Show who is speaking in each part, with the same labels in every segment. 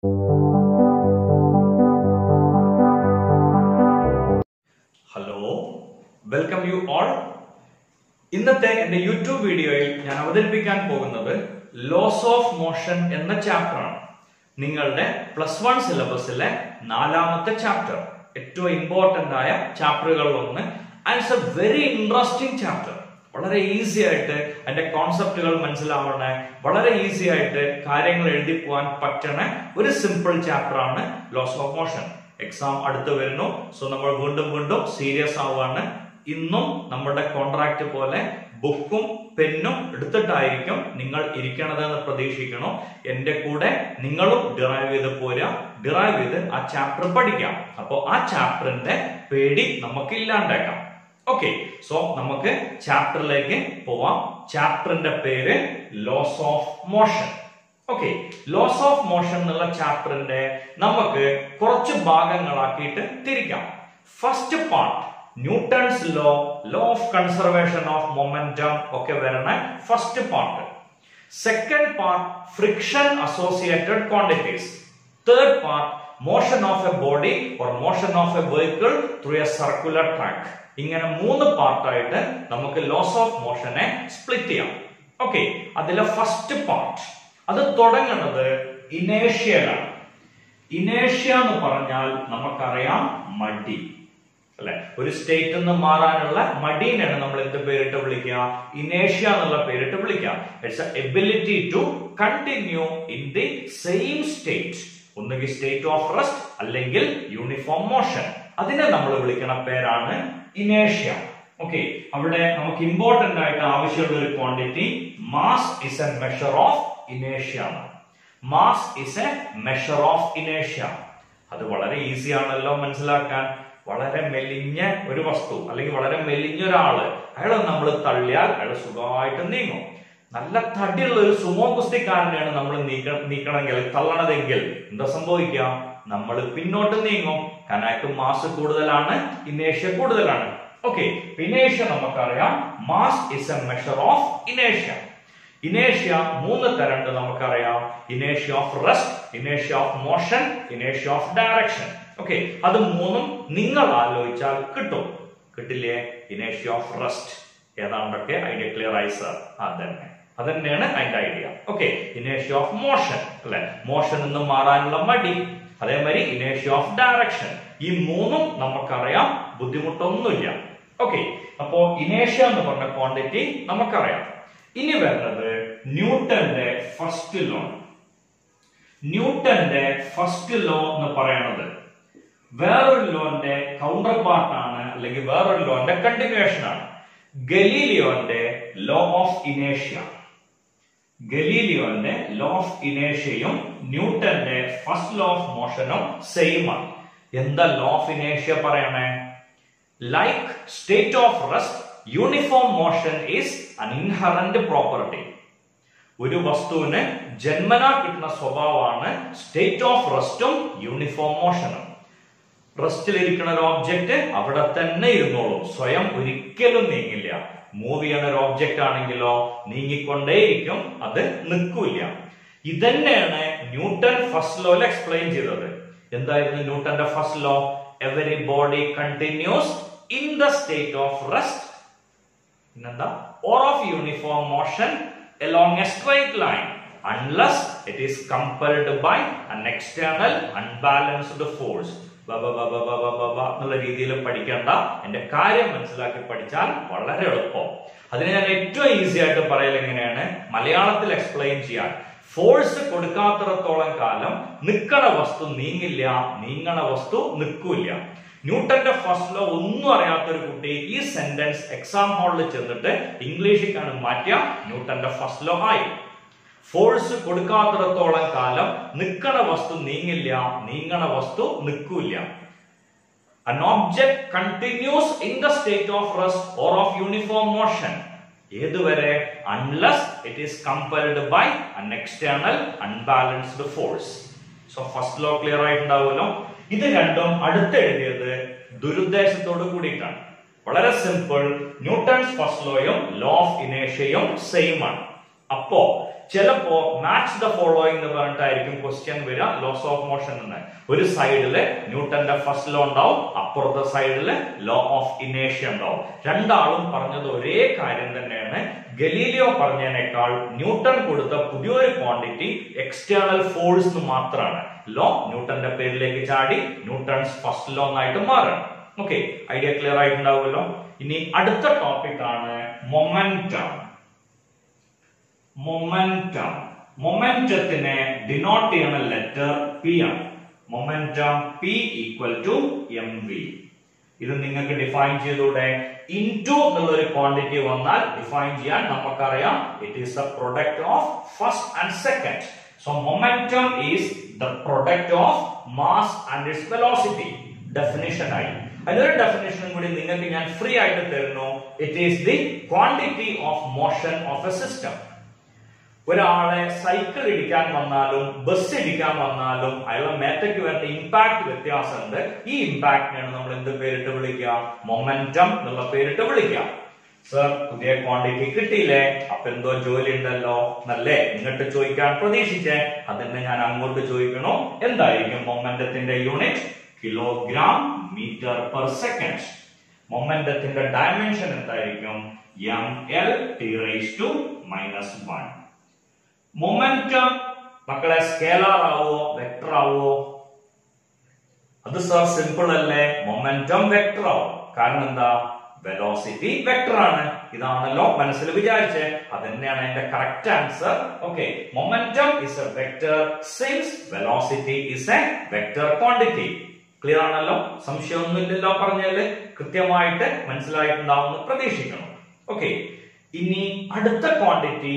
Speaker 1: Hello, welcome you all. ഇന്നത്തെ എന്റെ YouTube വീഡിയോയിൽ ഞാൻ അവതരിപ്പിക്കാൻ പോകുന്നത് ലോസ് ഓഫ് മോഷൻ എന്ന ചാപ്റ്ററാണ്. നിങ്ങളുടെ +1 സിലബസിലെ 4ാമത്തെ ചാപ്റ്റർ, ഏറ്റവും ഇമ്പോർട്ടന്റ് ആയ ചാപ്റ്ററുകളിൽ ഒന്ന്. And it's A very interesting chapter. വളരെ ഈസി ആയിട്ട് അതിന്റെ കോൺസെപ്റ്റുകൾ മനസ്സിലാവണ, വളരെ ഈസി ആയിട്ട് കാര്യങ്ങൾ എഴുതി പോകാൻ പറ്റണ ഒരു സിമ്പിൾ ചാപ്റ്റർ ആണ് ലോസ് ഓഫ് മോഷൻ. എക്സാം അടുത്ത് വരുന്നു. സോ നമ്മൾ വീണ്ടും സീരിയസ് ആവാണ്. ഇന്നും നമ്മുടെ കോൺട്രാക്ട് പോലെ ബുക്കും പെന്നും എടുത്തിട്ടായിരിക്കും നിങ്ങൾ ഇരിക്കണത് എന്ന് പ്രതീക്ഷിക്കണം. എന്റെ കൂടെ നിങ്ങളും ഡിറൈവ് ചെയ്ത് പോരാ, ഡിറൈവ് ചെയ്ത് ആ ചാപ്റ്റർ പഠിക്കാം. അപ്പോ ആ ചാപ്റ്ററിന്റെ പേടി നമുക്ക് ഇല്ലാണ്ടാക്കാം. ഓക്കെ, സോ നമുക്ക് ചാപ്റ്ററിലേക്ക് പോവാം. ചാപ്റ്ററിന്റെ പേര് laws of motion. Okay, laws of motion എന്നുള്ള ചാപ്റ്ററിന്റെ നമുക്ക് കുറച്ച് ഭാഗങ്ങളാക്കിയിട്ട് തിരിക്കാം. First part Newton's law, law of conservation of momentum ഒക്കെ വരണ first part. Second part friction associated quantities. Third part motion of a body or motion of a vehicle through a circular track. ഇങ്ങനെ 3 പാർട്ടായിട്ട് നമുക്ക് ലോസ് ഓഫ് മോഷനെ split ചെയ്യാം. Okay, അതിലെ ഫസ്റ്റ് പാർട്ട് അത് തുടങ്ങുന്നത് ഇനേഷ്യയിലാണ്. ഇനേഷ്യ എന്ന് പറഞ്ഞാൽ നമുക്കറിയാം മടി അല്ലെ. ഒരു സ്റ്റേറ്റ് നിന്ന് മാറാനുള്ള മടീനാണ് നമ്മൾ എന്ത് പേരിട്ട് വിളിക്കുക? ഇനേഷ്യ എന്നുള്ള പേരിട്ട് വിളിക്കുക. It's ability to continue in the same state. ഒന്നുകിൽ സ്റ്റേറ്റ് ഓഫ് റെസ്റ്റ് അല്ലെങ്കിൽ യൂണിഫോം മോഷൻ. അതിനെ നമ്മൾ വിളിക്കുന്ന പേരാണ് ഇനേഷ്യ. ഓക്കെ, അവിടെ നമുക്ക് ഇമ്പോർട്ടന്റ് ആയിട്ട് ആവശ്യമുള്ള ഒരു quantity mass is a measure of ഇനേഷ്യ. Mass is a measure of ഇനേഷ്യ. അത് വളരെ ഈസി ആണല്ലോ മനസ്സിലാക്കാൻ. വളരെ മെലിഞ്ഞ ഒരു വസ്തു അല്ലെങ്കിൽ വളരെ മെലിഞ്ഞ ഒരാള്, അയാളെ നമ്മൾ തള്ളിയാൽ അയാൾ സുഖമായിട്ട് നീങ്ങും. നല്ല തടിയുള്ള ഒരു സുമോ കുസ്തിക്കാരനെയാണ് നമ്മൾ നീക്കണമെങ്കിൽ തള്ളണതെങ്കിൽ എന്താ സംഭവിക്കുക? നമ്മൾ പിന്നോട്ട് നീങ്ങും. കാരണം അയാൾക്ക് മാസ് കൂടുതലാണ്, ഇനേഷ്യ കൂടുതലാണ്. ഓക്കെ, ഇനേഷ്യ നമുക്കറിയാം. Mass is a measure of ഇനേഷ്യ. ഇനേഷ്യ 3 തരമുണ്ട് നമുക്കറിയാം. ഇനേഷ്യ ഓഫ് റെസ്റ്റ്, ഇനേഷ്യ ഓഫ് മോഷൻ, ഇനേഷ്യ ഓഫ് ഡയറക്ഷൻ. ഓക്കെ, അത് 3ഉം നിങ്ങൾ ആലോചിച്ചാൽ കിട്ടും. കിട്ടില്ലേ? ഇനേഷ്യ ഓഫ് റെസ്റ്റ് ഏതാണ്ടൊക്കെ ഐഡിയ ക്ലിയർ ആയി സർ? അതന്നെയാണ് അതിന്റെ ഐഡിയ. ഓക്കെ, ഇനേഷ്യ ഓഫ് മോഷൻ അല്ലെ, മോഷൻ നിന്ന് മാറാനുള്ള മടി. അതേമാതിരി ഇനേഷ്യ ഓഫ് ഡയറക്ഷൻ. ഈ 3ഉം നമുക്കറിയാം, ബുദ്ധിമുട്ടൊന്നുമില്ല. ഓക്കെ, അപ്പോ ഇനേഷ്യ എന്ന് പറഞ്ഞ ക്വാണ്ടിറ്റി നമുക്കറിയാം. ഇനി വരുന്നത് ന്യൂട്ടന്റെ ഫസ്റ്റ് ലോ. ന്യൂട്ടന്റെ ഫസ്റ്റ് ലോ എന്ന് പറയുന്നത് വേറൊരു ലോന്റെ കൗണ്ടർ പാർട്ടാണ്, അല്ലെങ്കിൽ വേറൊരു ലോന്റെ കണ്ടിന്യൂവേഷൻ ആണ്. ഗലീലിയോന്റെ ലോ ഓഫ് ഇനേഷ്യ. ഗലീലിയോന്റെ ലോ ഓഫ് ഇനേഷ്യയും ന്യൂട്ടന്റെ ഫസ്റ്റ് ലോ ഓഫ് മോഷനും സെയിം ആണ്. എന്താ ലോ ഓഫ് ഇനേഷ്യ പറയണേ? Like state of rest, uniform motion is an inherent property. ഒരു വസ്തുവിന് ജന്മനാ കിട്ടുന്ന സ്വഭാവമാണ് സ്റ്റേറ്റ് ഓഫ് റെസ്റ്റും യൂണിഫോം മോഷനും. റെസ്റ്റിലിരിക്കുന്ന ഒരു ഓബ്ജക്റ്റ് അവിടെ തന്നെ ഇരുന്നോളും, സ്വയം ഒരിക്കലും നീങ്ങില്ല. മൂവ് ചെയ്യണ ഒരു ഓബ്ജക്റ്റ് ആണെങ്കിലോ നീങ്ങിക്കൊണ്ടേയിരിക്കും, അത് നിൽക്കൂല. ഇതന്നെയാണ് ന്യൂട്ടൺ ഫസ്റ്റ് ലോയിൽ എക്സ്പ്ലെയിൻ ചെയ്തത്. എന്തായിരുന്നു ന്യൂട്ടന്റെ first law? Every body continuous in the state of rest or of uniform motion along a straight line unless it is compelled by an external unbalanced force. എന്നുള്ള രീതിയിൽ പഠിക്കേണ്ട, എന്റെ കാര്യം മനസ്സിലാക്കി പഠിച്ചാൽ വളരെ എളുപ്പം. അതിന് ഞാൻ ഏറ്റവും ഈസി ആയിട്ട് പറയൽ എങ്ങനെയാണ് മലയാളത്തിൽ എക്സ്പ്ലെയിൻ ചെയ്യാൻ. ഫോഴ്സ് കൊടുക്കാത്തിടത്തോളം കാലം നിൽക്കണ വസ്തു നീങ്ങില്ല, നീങ്ങണ വസ്തു നിൽക്കൂല. ന്യൂട്ടന്റെ ഫസ്റ്റ് ലോ ഒന്നും അറിയാത്തൊരു കുട്ടി ഈ സെന്റൻസ് എക്സാം ഹാളിൽ ചെന്നിട്ട് ഇംഗ്ലീഷിലേക്കാണ് മാറ്റിയ ന്യൂട്ടന്റെ ഫസ്റ്റ് ലോ ആയി. ഫോഴ്സ് കൊടുക്കാത്തിടത്തോളം കാലം നിൽക്കണ വസ്തു നീങ്ങില്ല, നീങ്ങണ വസ്തു നിൽക്കൂല. An object continues in the state of rest or of uniform motion. ഏതുവരെ? Unless it is compelled by an external unbalanced force. So first law clear ആയിട്ടുണ്ടാവുമല്ലോ. ഇത് രണ്ടും അടുത്ത് എഴുതിയത് ദുരുദ്ദേശത്തോട് കൂടിയിട്ടാണ്. വളരെ സിമ്പിൾ. ന്യൂട്ടൺസ് ഫസ്റ്റ് ലോയും ലോ ഓഫ് ഇനേഷ്യയും സെയിം ആണ്. അപ്പോ ചിലപ്പോ മാച്ച് ദ ഫോളോയിങ് എന്ന് പറഞ്ഞിട്ടായിരിക്കും ക്വസ്റ്റ്യൻ വരിക ലോസ് ഓഫ് മോഷൻ എന്ന്. ഒരു സൈഡില് ന്യൂട്ടന്റെ ഫസ്റ്റ് ലോ ഉണ്ടാവും, അപ്പുറത്തെ സൈഡില് ലോ ഓഫ് ഇനേഷ്യ ഉണ്ടാവും. രണ്ടാളും പറഞ്ഞത് ഒരേ കാര്യം തന്നെയാണ്. ഗലീലിയോ പറഞ്ഞതിനേക്കാൾ ന്യൂട്ടൺ കൊടുത്ത പുതിയൊരു ക്വാണ്ടിറ്റി എക്സ്റ്റേണൽ ഫോഴ്സ് എന്ന് മാത്രമാണ്. ലോ ന്യൂട്ടന്റെ പേരിലേക്ക് ചാടി ന്യൂട്ടൺസ് ഫസ്റ്റ് ലോ എന്നായിട്ട് മാറണം. ഓക്കെ, ഐഡിയ ക്ലിയർ ആയിട്ടുണ്ടാവുമല്ലോ. ഇനി അടുത്ത ടോപ്പിക് ആണ് മൊമെന്റം. മൊമെന്റത്തിനെ ഡിനോട്ട് ചെയ്യുന്ന ലെറ്റർ പി ആണ്. Momentum P equal to M V. ഇത് നിങ്ങൾക്ക് ഡിഫൈൻ ചെയ്തൂടെ? ഇൻടു എന്നുള്ള ഒരു ക്വാണ്ടിറ്റി വന്നാൽ ഡിഫൈൻ ചെയ്യാൻ നമുക്കറിയാം, it is the product of first and second. So momentum is the product of mass and it's velocity. Definition ആയി അതിനൊരു ഡെഫിനിഷനും കൂടി നിങ്ങൾക്ക് ഞാൻ ഫ്രീ ആയിട്ട് തരുന്നു. It is the quantity of motion of a system. ഒരാളെ സൈക്കിൾ ഇടിക്കാൻ വന്നാലും ബസ് ഇടിക്കാൻ വന്നാലും അയാളുടെ മേത്തേക്ക് വരുന്ന ഇമ്പാക്ട് വ്യത്യാസമുണ്ട്. ഈ ഇമ്പാക്ടിനാണ് നമ്മൾ എന്ത് പേരിട്ട് വിളിക്കുക? മൊമെന്റം എന്നുള്ള പേരിട്ട് വിളിക്കുക. സർ, പുതിയ ക്വാണ്ടിറ്റി കിട്ടിയില്ലേ, അപ്പൊ എന്തോ ജോലി ഉണ്ടല്ലോ എന്നല്ലേ ഇങ്ങോട്ട് ചോദിക്കാൻ പ്രതീക്ഷിച്ചേ. അതിന് ഞാൻ അങ്ങോട്ട് ചോദിക്കണോ, എന്തായിരിക്കും മൊമെന്റത്തിന്റെ unit? Kilogram metre per second. മൊമെന്റത്തിന്റെ ഡയമെൻഷൻ എന്തായിരിക്കും? ml(t⁻⁻1). മൊമെന്റം മക്കളെ സ്കേലാർ ആവോ വെക്ടർ ആവോ? അത് സർ സിമ്പിൾ അല്ലേ. മൊമെന്റം വെക്ടർ ആവും. കാരണം എന്താ? വെലോസിറ്റി വെക്ടർ ആണ്. ഇതാണല്ലോ മനസ്സിൽ വിചാരിച്ചേ. അത് തന്നെയാണ് എന്റെ correct answer. Okay, momentum is A vector since velocity is A vector quantity. Clear ആണല്ലോ? സംശയമൊന്നുമില്ലല്ലോ പറഞ്ഞാല്? കൃത്യമായിട്ട് മനസ്സിലായിട്ടുണ്ടാവുമെന്ന് പ്രതീക്ഷിക്കണം. ഓക്കെ, ഇനി അടുത്ത ക്വാണ്ടിറ്റി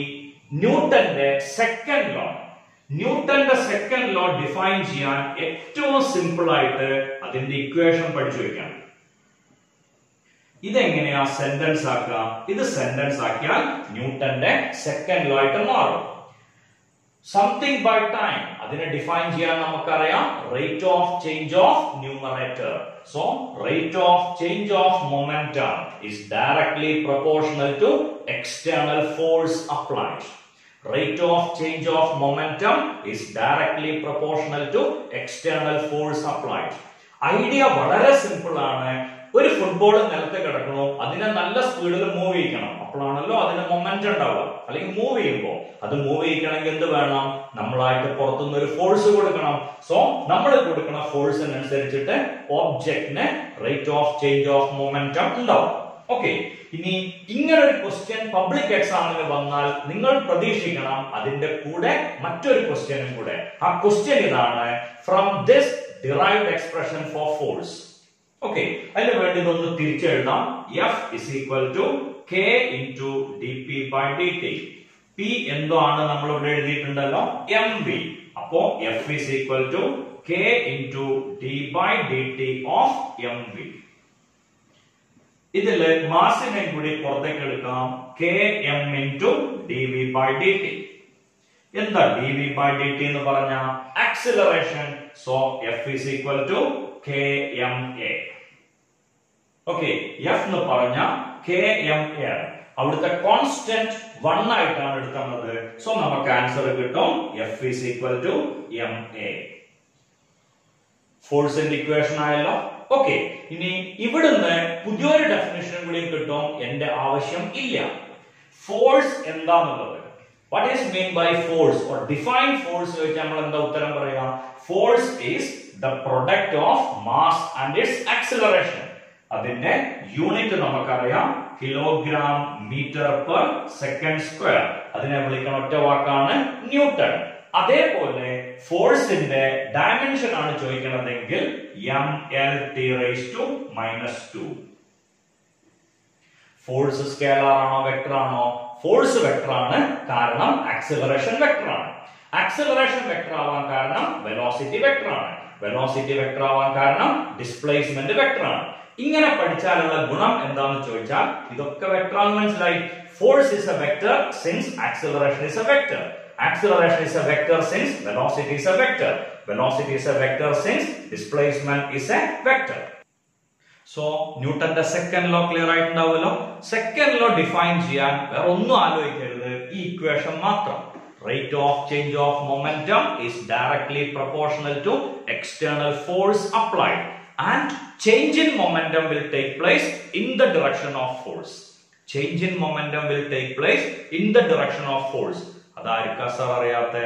Speaker 1: ന്യൂട്ടന്റെ സെക്കൻഡ് ലോ. ന്യൂട്ടന്റെ സെക്കൻഡ് ലോ ഡിഫൈൻ ചെയ്യാൻ ഏറ്റവും സിമ്പിൾ ആയിട്ട് അതിന്റെ ഇക്വേഷൻ പഠിച്ചു വെക്കാം. ഇതെങ്ങനെയാ സെന്റൻസ് ആക്കുക? ഇത് സെന്റൻസ് ആക്കിയാൽ ന്യൂട്ടന്റെ സെക്കൻഡ് ലോ ആയിട്ട് മാറും. സംതിങ് ബൈ ടൈം അതിനെ ഡിഫൈൻ ചെയ്യാൻ നമുക്കറിയാം, rate of change of numerator. So rate of change of momentum is directly proportional to external force applied. Rate of change of momentum is directly proportional to external force applied. Idea വളരെ simple ആണ്. ഒരു football നിലത്ത് കിടക്കണോ, അതിനെ നല്ല സ്പീഡിൽ move ചെയ്യിക്കണം. അപ്പോഴാണല്ലോ അതിന് momentum ഉണ്ടാവുക. അല്ലെങ്കിൽ മൂവ് ചെയ്യുമ്പോൾ അത് മൂവ് ചെയ്യിക്കണമെങ്കിൽ എന്ത് വേണം? നമ്മളായിട്ട് പുറത്തുനിന്ന് ഒരു ഫോഴ്സ് കൊടുക്കണം. സോ നമ്മൾ കൊടുക്കുന്ന ഫോഴ്സിനനുസരിച്ചിട്ട് ഓബ്ജക്റ്റിന് rate of change of momentum ഉണ്ടാവും. ഓക്കെ, ഇനി ഇങ്ങനെ ഒരു ക്വസ്റ്റ്യൻ പബ്ലിക് എക്സാമിന് വന്നാൽ നിങ്ങൾ പ്രതീക്ഷിക്കണം അതിന്റെ കൂടെ മറ്റൊരു ക്വസ്റ്റ്യനും കൂടെ. ആ ക്വസ്റ്റ്യൻ ഇതാണ്: from this derived expression for force. Okay, അതിന് വേണ്ടി ഇതൊന്ന് തിരിച്ചെഴുതാം. F is equal to K into dP by dt. P എന്തോ ആണ് നമ്മൾ ഇവിടെ എഴുതിയിട്ടുണ്ടല്ലോ, mv. അപ്പോ F is equal to K into d by dt of mv. ഇതില് മാസിനെ കൂടി പുറത്തേക്ക് എടുക്കാം. Km into dv by dt. എന്താ dv by dt എന്ന് പറഞ്ഞ? Acceleration. So F is equal to kma. Okay, F എന്ന് പറഞ്ഞ kma. അവിടുത്തെ കോൺസ്റ്റന്റ് 1 ആയിട്ടാണ് എടുക്കുന്നത്. സോ നമുക്ക് ആൻസർ കിട്ടും F is equal to ma. ഫോഴ്സിന്റെ ഇക്വേഷൻ ആയല്ലോ. ഓക്കെ, ഇനി ഇവിടുന്ന് പുതിയൊരു ഡെഫിനിഷൻ കൂടി കിട്ടും. എന്റെ ആവശ്യം ഇല്ല. ഫോഴ്സ് എന്താന്നുള്ളത്, what is mean by force or define force ചോദിച്ചാൽ നമ്മൾ എന്താ ഉത്തരം പറയാ? Force is the product of mass and its acceleration. അതിന്റെ യൂണിറ്റ് നമുക്കറിയാം, kilogram metre per second square. അതിനെ വിളിക്കുന്ന ഒറ്റ വാക്കാണ് ന്യൂട്ടൺ. അതേപോലെ ഫോഴ്സിന്റെ ഡയമെൻഷൻ ആണ് ചോദിക്കുന്നതെങ്കിൽ ml(t⁻²). ഫോഴ്സ് സ്കേലാർ ആണോ വെക്ടർ ആണോ? ഫോഴ്സ് വെക്ടർ ആണ്, കാരണം ആക്സിലറേഷൻ വെക്ടർ ആണ്. ആക്സിലറേഷൻ വെക്ടർ ആവാൻ കാരണം വെലോസിറ്റി വെക്ടർ ആണ്. വെലോസിറ്റി വെക്ടർ ആവാൻ കാരണം ഡിസ്പ്ലേസ്മെന്റ് വെക്ടർ ആണ്. ഇങ്ങനെ പഠിച്ചാലുള്ള ഗുണം എന്താണെന്ന് ചോദിച്ചാൽ ഇതൊക്കെ വെക്ടർ ആണെന്ന് മനസ്സിലായി. Force is a vector since acceleration is a vector. Acceleration is a vector since velocity is a vector. Velocity is a vector since displacement is a vector. So ന്യൂട്ടന്റെ second law clear ആയിട്ടുണ്ടാവുമല്ലോ. Second law define ചെയ്യാൻ വേറെ ഒന്നും ആലോചിക്കരുത്, ഈ equation മാത്രം. Rate of change of momentum is directly proportional to external force applied, and change in momentum will take place in the direction of force. Change in momentum will take place in the direction of force. അതായിരിക്കും sir അറിയാത്ത,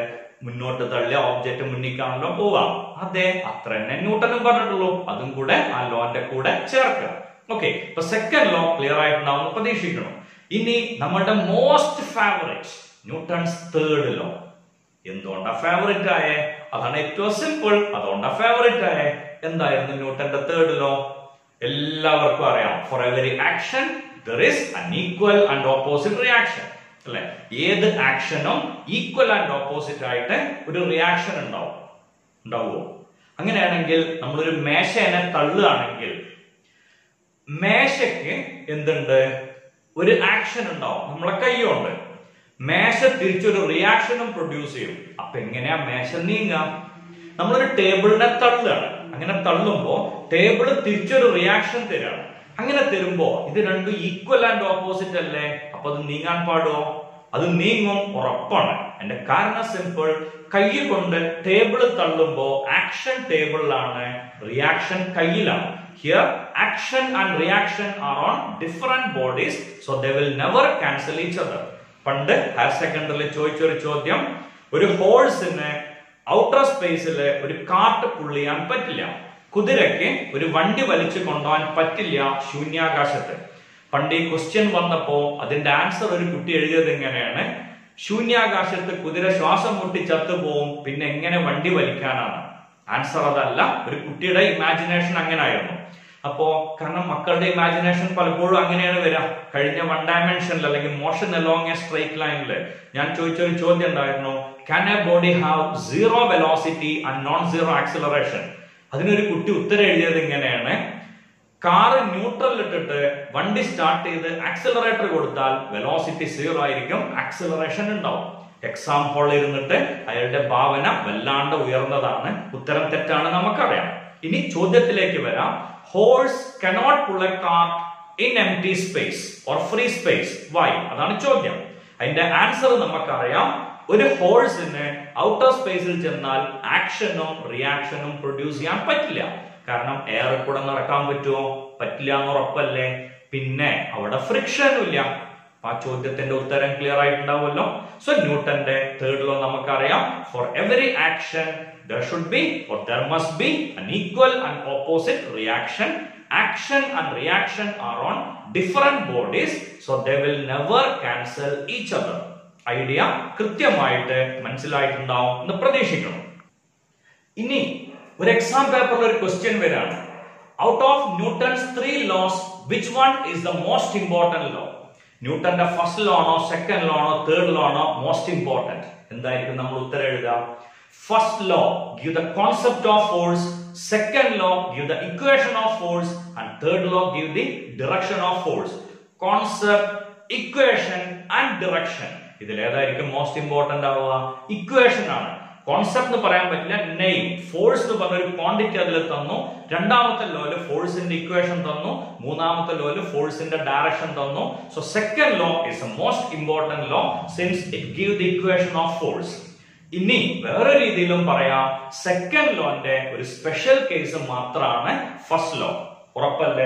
Speaker 1: മുന്നോട്ട് തള്ളിയ object മുന്നിക്കാണല്ലോ പോവാം. അതെ, അത്ര തന്നെ ന്യൂട്ടനും പറഞ്ഞിട്ടുള്ളൂ. അതും കൂടെ ആ ലോന്റെ കൂടെ ചേർക്കുക. ഓക്കെ, ഇപ്പൊ സെക്കൻഡ് ലോ ക്ലിയർ ആയിട്ടുണ്ടാവും പ്രതീക്ഷിക്കണം. ഇനി നമ്മുടെ most favourite Newton's third law. എന്തുകൊണ്ടാ ഫേവറേറ്റ് ആയേ? അതാണ് ഏറ്റവും സിമ്പിൾ. അതുകൊണ്ടാ ഫേവറേറ്റ് ആയേ. എന്തായിരുന്നു ന്യൂട്ടന്റെ തേർഡ് ലോ? എല്ലാവർക്കും അറിയാം. For every action there is an equal and opposite reaction. അല്ലെ, ഏത് ആക്ഷനും ഈക്വൽ ആൻഡ് ഓപ്പോസിറ്റ് ആയിട്ട് ഒരു റിയാക്ഷൻ ഉണ്ടാവുമോ? അങ്ങനെയാണെങ്കിൽ നമ്മളൊരു മേശേനെ തള്ളുകയാണെങ്കിൽ മേശയ്ക്ക് എന്തുണ്ട്? ഒരു ആക്ഷൻ ഉണ്ടാവും. നമ്മളെ കൈയുണ്ട്. മേശ തിരിച്ചൊരു റിയാക്ഷനും പ്രൊഡ്യൂസ് ചെയ്യും. അപ്പൊ എങ്ങനെയാ മേശ നീങ്ങാ? നമ്മളൊരു ടേബിളിനെ തള്ളുകയാണ്. അങ്ങനെ തള്ളുമ്പോ ടേബിള് തിരിച്ചൊരു റിയാക്ഷൻ തരാണ്. അങ്ങനെ തരുമ്പോ ഇത് രണ്ടും ഈക്വൽ ആൻഡ് ഓപ്പോസിറ്റ് അല്ലേ? അപ്പൊ അത് നീങ്ങാൻ പാടുമോ? അത് നീങ്ങും, ഉറപ്പാണ്. എന്റെ കാരണം സിമ്പിൾ. കൈ കൊണ്ട് ടേബിള് തള്ളുമ്പോ ആക്ഷൻ ടേബിളിലാണ്, റിയാക്ഷൻ കയ്യിലാണ്. Here action and reaction are on different bodies, so they will never cancel each other. പണ്ട് ഹയർ സെക്കൻഡറിയിൽ ചോദിച്ചൊരു ചോദ്യം, ഒരു ഹോഴ്സിന് ഔട്ടർ സ്പേസിൽ ഒരു കാർട്ട് പുള്ള് ചെയ്യാൻ പറ്റില്ല, കുതിരയ്ക്ക് ഒരു വണ്ടി വലിച്ചു കൊണ്ടുപോകാൻ പറ്റില്ല ശൂന്യാകാശത്ത്. പണ്ട് ഈ ക്വസ്റ്റ്യൻ വന്നപ്പോ അതിന്റെ ആൻസർ ഒരു കുട്ടി എഴുതിയത് എങ്ങനെയാണ്? ശൂന്യാകാശത്ത് കുതിര ശ്വാസം മുട്ടി ചത്തുപോകും, പിന്നെ എങ്ങനെ വണ്ടി വലിക്കാനാണ്? ആൻസർ അതല്ല, ഒരു കുട്ടിയുടെ ഇമാജിനേഷൻ അങ്ങനെ ആയിരുന്നു. അപ്പോ കാരണം മക്കളുടെ ഇമാജിനേഷൻ പലപ്പോഴും അങ്ങനെയാണ് വരിക. കഴിഞ്ഞ 1 ഡയമെൻഷനിൽ അല്ലെങ്കിൽ മോഷൻ അലോങ് എ സ്ട്രേറ്റ് ലൈനില് ഞാൻ ചോദിച്ചൊരു ചോദ്യം ഉണ്ടായിരുന്നു, can A body have zero velocity and non zero acceleration? അതിനൊരു കുട്ടി ഉത്തരം എഴുതിയത് ഇങ്ങനെയാണ്, കാറ് ന്യൂട്രൽ ഇട്ടിട്ട് വണ്ടി സ്റ്റാർട്ട് ചെയ്ത് ആക്സിലറേറ്റർ കൊടുത്താൽ വെലോസിറ്റി 0 ആയിരിക്കും, ആക്സിലറേഷൻ ഉണ്ടാവും. എക്സാം ഹോളിൽ ഇരുന്നിട്ട് അയാളുടെ ഭാവന വല്ലാണ്ട് ഉയർന്നതാണ്. ഉത്തരം തെറ്റാണ്, നമുക്കറിയാം. ഇനി ചോദ്യത്തിലേക്ക് വരാം. Horse cannot pull a cart in empty space or free space. Why? അതാണ് ചോദ്യം. അതിന്റെ ആൻസർ നമുക്കറിയാം. ഒരു ഹോഴ്സിന് ഔട്ടർ സ്പേസിൽ ചെന്നാൽ ആക്ഷനും റിയാക്ഷനും പ്രൊഡ്യൂസ് ചെയ്യാൻ പറ്റില്ല. കാരണം എയറിൽ കൂടെ നടക്കാൻ പറ്റുമോ? പറ്റില്ല എന്ന് ഉറപ്പല്ലേ. പിന്നെ അവിടെ ഫ്രിക്ഷനും ഇല്ല. ആ ചോദ്യത്തിന്റെ ഉത്തരം ക്ലിയർ ആയിട്ടുണ്ടാവുമല്ലോ. സോ ന്യൂട്ടന്റെ തേർഡ് ലോ നമുക്കറിയാം. For every action there should be or there must be an equal and opposite reaction. Action and reaction are on different bodies, so they will never cancel each other. Idea കൃത്യമായിട്ട് മനസ്സിലായിട്ടുണ്ടാവും എന്ന് പ്രതീക്ഷിക്കണം. ഇനി ഒരു exam പേപ്പറിൽ ഒരു question വരാണ്, out of Newton's 3 laws which one is the most important law? ന്യൂട്ടന്റെ first law ആണോ, സെക്കൻഡ് ലോ ആണോ, തേർഡ് ലോ ആണോ മോസ്റ്റ് ഇമ്പോർട്ടന്റ്? എന്തായിരിക്കും നമ്മൾ ഉത്തരം എഴുതുക? First law give the concept of force, second law give the equation of force, and third law give the direction of force. Concept, equation and direction. ഇതിൽ ഏതായിരിക്കും most important ആവുക? Equation ആണ്. Concept എന്ന് പറയാൻ പറ്റില്ല. നെയിം, ഫോഴ്സ് എന്ന് പറഞ്ഞ ഒരു ക്വാണ്ടിറ്റി അതിൽ തന്നു. രണ്ടാമത്തെ ലോയില് ഫോഴ്സിന്റെ ഇക്വേഷൻ തന്നു. മൂന്നാമത്തെ ലോയില് ഫോഴ്സിന്റെ ഡയറക്ഷൻ തന്നു. So second law is a most important law since it give the equation of force. ഇനി വേറെ രീതിയിലും പറയാം, സെക്കൻഡ് ലോന്റെ ഒരു സ്പെഷ്യൽ കേസ് മാത്രമാണ് ഫസ്റ്റ് ലോ. ഉറപ്പല്ലേ?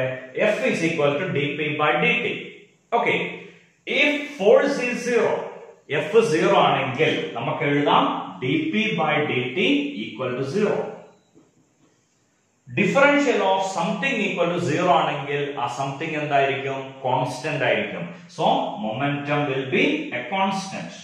Speaker 1: F is equal to dp by dt. Okay, if force is 0, F 0 ആണെങ്കിൽ നമുക്ക് എഴുതാം dp by dt equal to 0. Differential of something equal to 0 ആണെങ്കിൽ ആ സംതിങ് എന്തായിരിക്കും? കോൺസ്റ്റന്റ് ആയിരിക്കും. So momentum will be a constant.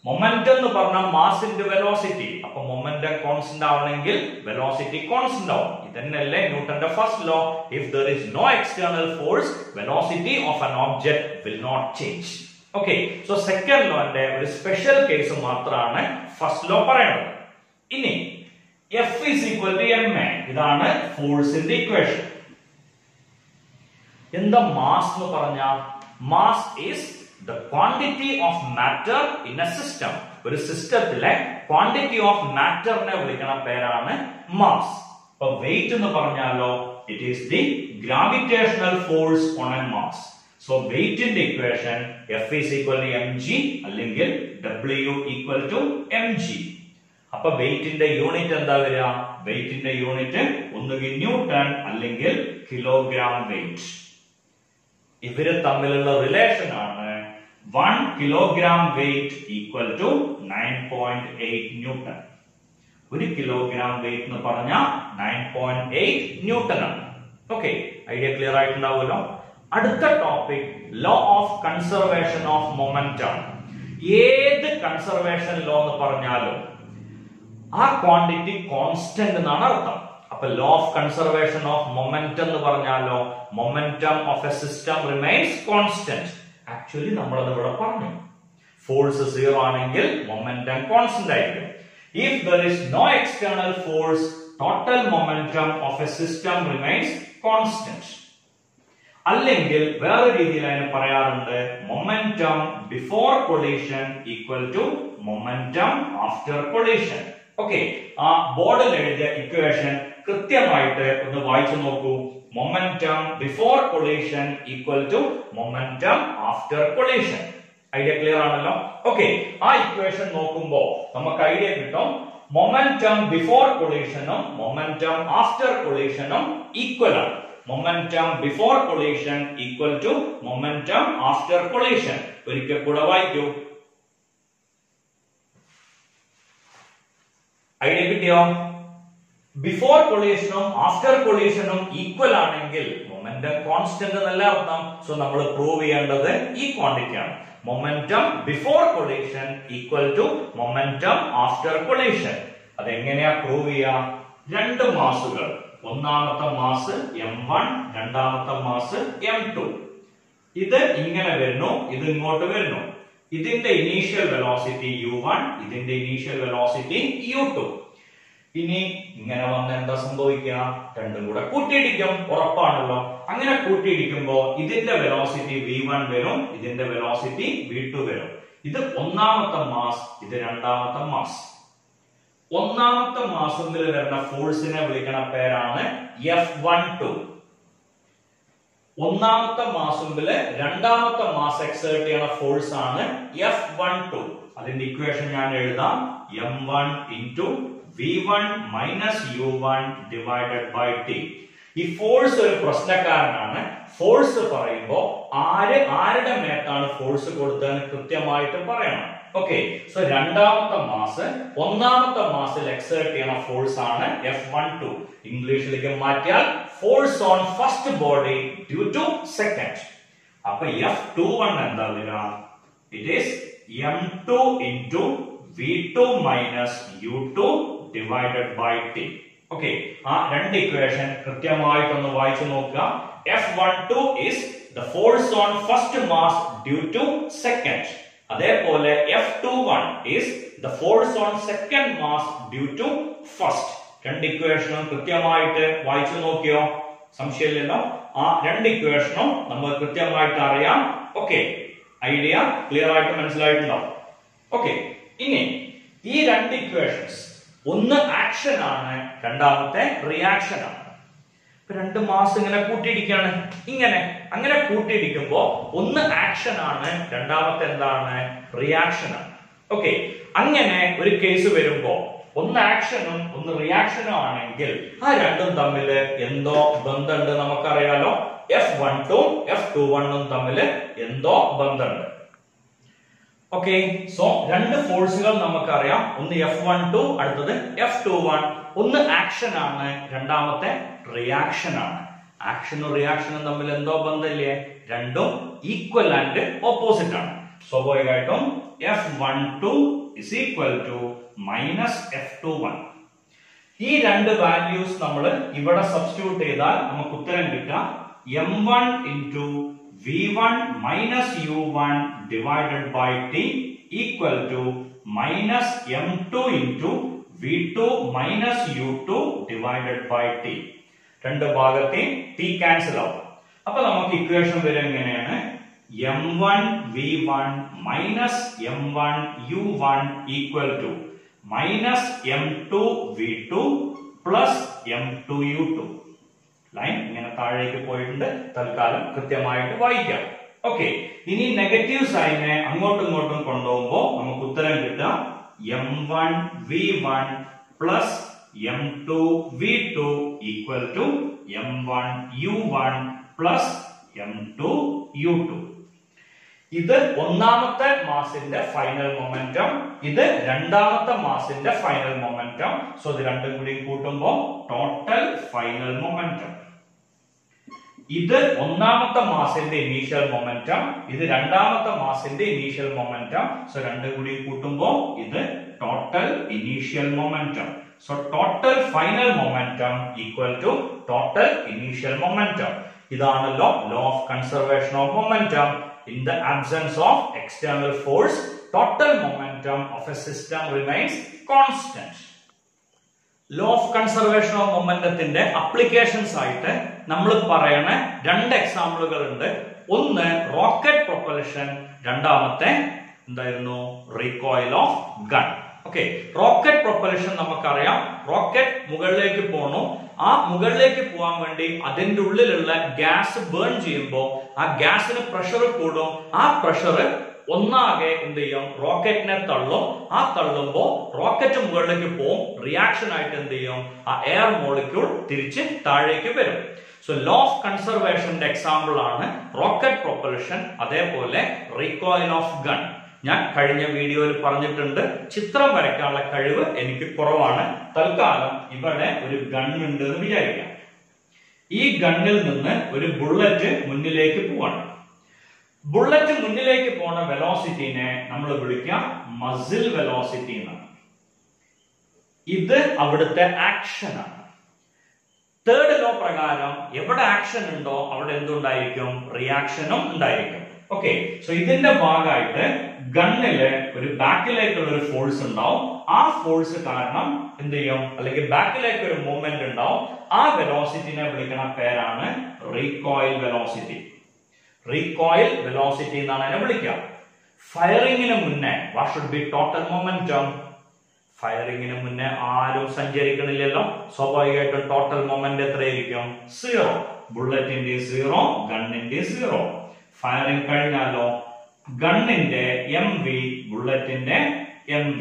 Speaker 1: Momentum എന്ന് പറഞ്ഞാൽ mass into velocity. അപ്പൊ മൊമെന്റം കോൺസ്റ്റന്റ് ആവണമെങ്കിൽ വെലോസിറ്റി കോൺസ്റ്റന്റ് ആവും. ഇതന്നെയല്ലേ ന്യൂട്ടന്റെ first law. If there is no external force, velocity of an object will not change. Okay, so second ലോന്റെ ഒരു special case മാത്രമാണ് first law പറയുന്നത്. ഇനി F is equal to ma. ഇതാണ് ഫോഴ്സിന്റെ ഇക്വേഷൻ. എന്താ മാസ് എന്ന് പറഞ്ഞാൽ? Mass is the quantity of matter in a system. ഒരു സിസ്റ്റത്തിലെ ക്വാണ്ടിറ്റി ഓഫ് മാറ്ററിനെ വിളിക്കുന്ന പേരാണ് മാസ്. അപ്പൊ വെയിറ്റ് എന്ന് പറഞ്ഞാലോ it is the gravitational force on a mass. So weight in the equation F is equal to mg അല്ലെങ്കിൽ W equal to mg. അപ്പൊ വെയിറ്റിന്റെ unit എന്താ വരിക? വെയിറ്റിന്റെ യൂണിറ്റ് ഒന്നുകിൽ ന്യൂട്ടൺ അല്ലെങ്കിൽ കിലോഗ്രാം വെയിറ്റ്. ഇവര് തമ്മിലുള്ള റിലേഷൻ ആണ് 1 kilogram weight equal to 9.8 newton. 1 kilogram weight എന്ന് പറഞ്ഞാൽ 9.8 ന്യൂട്ടൺ ആണ്. ഓക്കെ, ഐഡിയ ക്ലിയർ ആയിട്ടുണ്ടാവുമല്ലോ. അടുത്ത topic law of conservation of momentum. ഏത് കൺസർവേഷൻ ലോ എന്ന് പറഞ്ഞാലും ആ ക്വാണ്ടിറ്റി കോൺസ്റ്റന്റ് എന്നാണ് അർത്ഥം. അപ്പൊ law of conservation of momentum എന്ന് പറഞ്ഞാലോ momentum of a system remains constant. Actually നമ്മളത് ഇവിടെ പറഞ്ഞു. ഫോഴ്സ് 0 ആണെങ്കിൽ മൊമെന്റം കോൺസ്റ്റന്റ് ആയിരിക്കും. If there is no external force, total momentum of a system remains constant. അല്ലെങ്കിൽ വേറെ രീതിയിൽ അതിനെ പറയാറുണ്ട് momentum before collision equal to momentum after collision. Okay, ആ ബോർഡിൽ എഴുതിയ ഇക്വേഷൻ കൃത്യമായിട്ട് ഒന്ന് വായിച്ചു നോക്കൂ. momentum before collision equal to momentum after collision. Idea clear ആണല്ലോ. ഓക്കെ, ആ ഇക്വേഷൻ നോക്കുമ്പോ നമുക്ക് ഐഡിയ കിട്ടും. മൊമെന്റം ബിഫോർ കൊളീഷനും മൊമെന്റം ആഫ്റ്റർ കൊളീഷനും ഈക്വൽ ആണ്. Momentum before collision equal to momentum after collision. ഒരിക്കൽ കൂടെ വായിക്കൂ. ഐഡിയ കിട്ടിയോ? ബിഫോർ കൊളീഷനും ആഫ്റ്റർ കൊളീഷനും ഈക്വൽ ആണെങ്കിൽ മൊമെന്റം കോൺസ്റ്റന്റ് എന്നല്ല അർത്ഥം. സോ നമ്മൾ പ്രൂവ് ചെയ്യേണ്ടത് ഈ ക്വാണ്ടിറ്റി ആണ്. Momentum before collision equal to momentum after collision. അതെങ്ങനെയാ പ്രൂവ് ചെയ്യാ? രണ്ട് മാസുകൾ, ഒന്നാമത്തെ മാസ് m1, രണ്ടാമത്തെ മാസ് m2. ഇത് ഇങ്ങനെ വരുന്നു, ഇത് ഇങ്ങോട്ട് വരുന്നു. ഇതിന്റെ ഇനീഷ്യൽ വെലോസിറ്റി u1, ഇതിന്റെ ഇനീഷ്യൽ വെലോസിറ്റി u2. ഇനി ഇങ്ങനെ വന്ന് എന്താ സംഭവിക്കുക? രണ്ടും കൂടെ കൂട്ടിയിടിക്കും, ഉറപ്പാണല്ലോ. അങ്ങനെ കൂട്ടിയിടിക്കുമ്പോ ഇതിന്റെ വെലോസിറ്റി v1 വരും, ഇതിന്റെ വെലോസിറ്റി v2 വരും. ഇത് ഒന്നാമത്തെ മാസ്, ഇത് രണ്ടാമത്തെ മാസ്. ഒന്നാമത്തെ മാസിൽ വരുന്ന ഫോഴ്സിനെ വിളിക്കുന്ന പേരാണ് F12. ഒന്നാമത്തെ മാസിൽ രണ്ടാമത്തെ മാസ് എക്സേർട്ട് ചെയ്യുന്ന ഫോഴ്സ് ആണ് F12. അതിന്റെ ഇക്വേഷൻ ഞാൻ എഴുതാം. m1 into v1 minus u1 divided by t. ഈ ഫോഴ്സ് ഒരു പ്രശ്നക്കാരനാണ്. ഫോഴ്സ് പറയുമ്പോ ആരുടെ മേത്താണ് ഫോഴ്സ് കൊടുത്തതെന്ന് കൃത്യമായിട്ട് പറയണം. ഓക്കെ, സോ രണ്ടാമത്തെ മാസ് ഒന്നാമത്തെ മാസിൽ എക്സേർട്ട് ചെയ്യുന്ന ഫോഴ്സ് ആണ് F12. ഇംഗ്ലീഷിലേക്ക് മാറ്റിയാൽ force on first body due to second. അപ്പൊ F21 എന്താ വരിക? It is m2 into v2 minus u2 divided by t. Okay, ആ രണ്ട് ഇക്വേഷൻ കൃത്യമായിട്ടൊന്ന് വായിച്ചു നോക്കുക. F12 is the force on first mass due to second. അതേപോലെ F21 is the force on second mass due to first. രണ്ട് ഇക്വേഷനും കൃത്യമായിട്ട് വായിച്ചു നോക്കിയോ? സംശയമില്ലല്ലോ. ആ രണ്ട് ഇക്വേഷനും നമ്മൾ കൃത്യമായിട്ട് അറിയാം. ഓക്കെ, ഐഡിയ ക്ലിയർ ആയിട്ട് മനസ്സിലായിട്ടുണ്ടോ? ഓക്കെ, ഇനി ഈ രണ്ട് ഇക്വേഷൻസ്, ഒന്ന് ആക്ഷൻ ആണ്, രണ്ടാമത്തെ റിയാക്ഷൻ ആണ്. രണ്ട് മാസ് ഇങ്ങനെ കൂട്ടിയിടിക്കാണ്, ഇങ്ങനെ അങ്ങനെ കൂട്ടിയിടിക്കുമ്പോ ഒന്ന് ആക്ഷൻ ആണ്, രണ്ടാമത്തെ എന്താണ്? റിയാക്ഷൻ ആണ്. ഓക്കെ, അങ്ങനെ ഒരു കേസ് വരുമ്പോ ഒന്ന് ആക്ഷനും ഒന്ന് റിയാക്ഷനും ആണെങ്കിൽ ആ രണ്ടും തമ്മിൽ എന്തോ ബന്ധമുണ്ട് നമുക്കറിയാലോ. F12 F21 തമ്മിൽ എന്തോ ബന്ധമുണ്ട്. ഓക്കെ, സോ രണ്ട് ഫോഴ്സുകൾ നമുക്കറിയാം. ഒന്ന് F12, അടുത്തത് F21. ഒന്ന് ആക്ഷൻ ആണ്, രണ്ടാമത്തെ റിയാക്ഷൻ ആണ്. ആക്ഷനും റിയാക്ഷനും തമ്മിൽ എന്തോ ബന്ധമില്ലേ? രണ്ടും ഈക്വൽ ആൻഡ് ഓപ്പോസിറ്റ് ആണ്. സ്വാഭാവികമായിട്ടും F12 is equal to minus F21. ഈ രണ്ട് വാല്യൂസ് നമ്മൾ ഇവിടെ സബ്സ്റ്റിറ്റ്യൂട്ട് ചെയ്താൽ നമുക്ക് ഉത്തരം കിട്ടുക m1 into v1 minus u1 divided by t equal to minus m2 into v2 minus u2 divided by t. രണ്ട് ഭാഗത്തെ t cancel ആവും. അപ്പോൾ നമുക്ക് ഇക്വേഷൻ വരെ എങ്ങനെയാണ്? m1 v1 minus m1 u1 equal to minus m2 v2 plus m2u2. Line ഇങ്ങനെ താഴേക്ക് പോയിട്ടുണ്ട്. തൽക്കാലം കൃത്യമായിട്ട് വായിക്കാം. ഓക്കെ, ഇനി നെഗറ്റീവ് സൈനെ അങ്ങോട്ടും ഇങ്ങോട്ടും കൊണ്ടുപോകുമ്പോൾ നമുക്ക് ഉത്തരം കിട്ടുക m1v1 plus m2v2 equal to m1u1 plus m2u2. ഇത് ഒന്നാമത്തെ മാസിന്റെ ഫൈനൽ മൊമെന്റം, ഇത് രണ്ടാമത്തെ മാസിന്റെ ഫൈനൽ മൊമെന്റം. സോ ഇത് രണ്ടും കൂടി കൂട്ടുമ്പോൾ ടോട്ടൽ ഫൈനൽ മൊമെന്റം. ഇത് ഒന്നാമത്തെ മാസിന്റെ ഇനീഷ്യൽ മൊമെന്റം, ഇത് രണ്ടാമത്തെ മാസിന്റെ ഇനീഷ്യൽ മൊമെന്റം. സോ രണ്ടും കൂടി കൂട്ടുമ്പോൾ ഇത് total initial momentum. So total final momentum equal to total initial momentum. ഇതാണല്ലോ law of conservation of momentum. In the absence of external force, total momentum of a system remains constant. Law of conservation of momentumത്തിന്റെ applications ആയിട്ട് നമ്മൾ പറയുന്ന രണ്ട് എക്സാമ്പിളുകൾ ഉണ്ട്. ഒന്ന് rocket propulsion, രണ്ടാമത്തെ എന്തായിരുന്നു recoil of gun. Okay, rocket propulsion നമുക്കറിയാം. റോക്കറ്റ് മുകളിലേക്ക് പോണു. ആ മുകളിലേക്ക് പോകാൻ വേണ്ടി അതിന്റെ ഉള്ളിലുള്ള ഗ്യാസ് ബേൺ ചെയ്യുമ്പോൾ ആ ഗ്യാസിന് പ്രഷർ കൂടും. ആ പ്രഷർ ഒന്നാകെ എന്ത് ചെയ്യും, റോക്കറ്റിനെ തള്ളും. ആ തള്ളുമ്പോൾ റോക്കറ്റ് മുകളിലേക്ക് പോകും. റിയാക്ഷൻ ആയിട്ട് എന്ത് ചെയ്യും, ആ എയർ മോളിക്യൂൾ തിരിച്ച് താഴേക്ക് വരും. സോ ലോ ഓഫ് കൺസർവേഷന്റെ എക്സാമ്പിൾ ആണ് റോക്കറ്റ് പ്രൊപ്പൽഷൻ, അതേപോലെ റീകോയിൽ ഓഫ് ഗൺ. ഞാൻ കഴിഞ്ഞ വീഡിയോയിൽ പറഞ്ഞിട്ടുണ്ട്, ചിത്രം വരയ്ക്കാനുള്ള കഴിവ് എനിക്ക് കുറവാണ്. തൽക്കാലം ഇവിടെ ഒരു ഗൺ ഉണ്ട് എന്ന് വിചാരിക്കാം. ഈ ഗണ്ണിൽ നിന്ന് ഒരു ബുള്ളറ്റ് മുന്നിലേക്ക് പോവാണ്. ബുള്ളറ്റ് മുന്നിലേക്ക് പോണ വെലോസിറ്റിനെ നമ്മൾ വിളിക്കാം മസിൽ വെലോസിറ്റി എന്നാണ്. ഇത് അവിടുത്തെ ആക്ഷൻ ആണ്. തേർഡ് ലോ പ്രകാരം എവിടെ ആക്ഷൻ ഉണ്ടോ അവിടെ എന്തുണ്ടായിരിക്കും, റിയാക്ഷനും ഉണ്ടായിരിക്കും. ഓക്കെ, സോ ഇതിന്റെ ഭാഗമായിട്ട് ഗണ്ണില് ഒരു ബാക്കിലേക്കുള്ള ഒരു ഫോഴ്സ് ഉണ്ടാവും. ആ ഫോഴ്സ് കാരണം എന്ത് ചെയ്യും, അല്ലെങ്കിൽ ബാക്കിലേക്ക് ഒരു മൂവ്മെന്റ് ഉണ്ടാവും. ആ വെലോസിറ്റിനെ വിളിക്കുന്ന പേരാണ് റീകോയിൽ വെലോസിറ്റി. റീകോയിൽ വെലോസിറ്റി എന്നാണ് അതിനെ വിളിക്കുക. ഫയറിംഗിന് മുന്നേ what should be total momentum? ഫയറിംഗിന് മുന്നേ ആരും സഞ്ചരിക്കണില്ലല്ലോ. സ്വാഭാവികമായിട്ടും ടോട്ടൽ മൊമെന്റ് എത്രയായിരിക്കും, 0. ബുള്ളറ്റിന്റെ 0, ഗണ്ണിന്റെ 0. ഫയറിംഗ് കഴിഞ്ഞാലോ ഗണ്ണിന്റെ mv, ബുള്ളറ്റിന്റെ mv.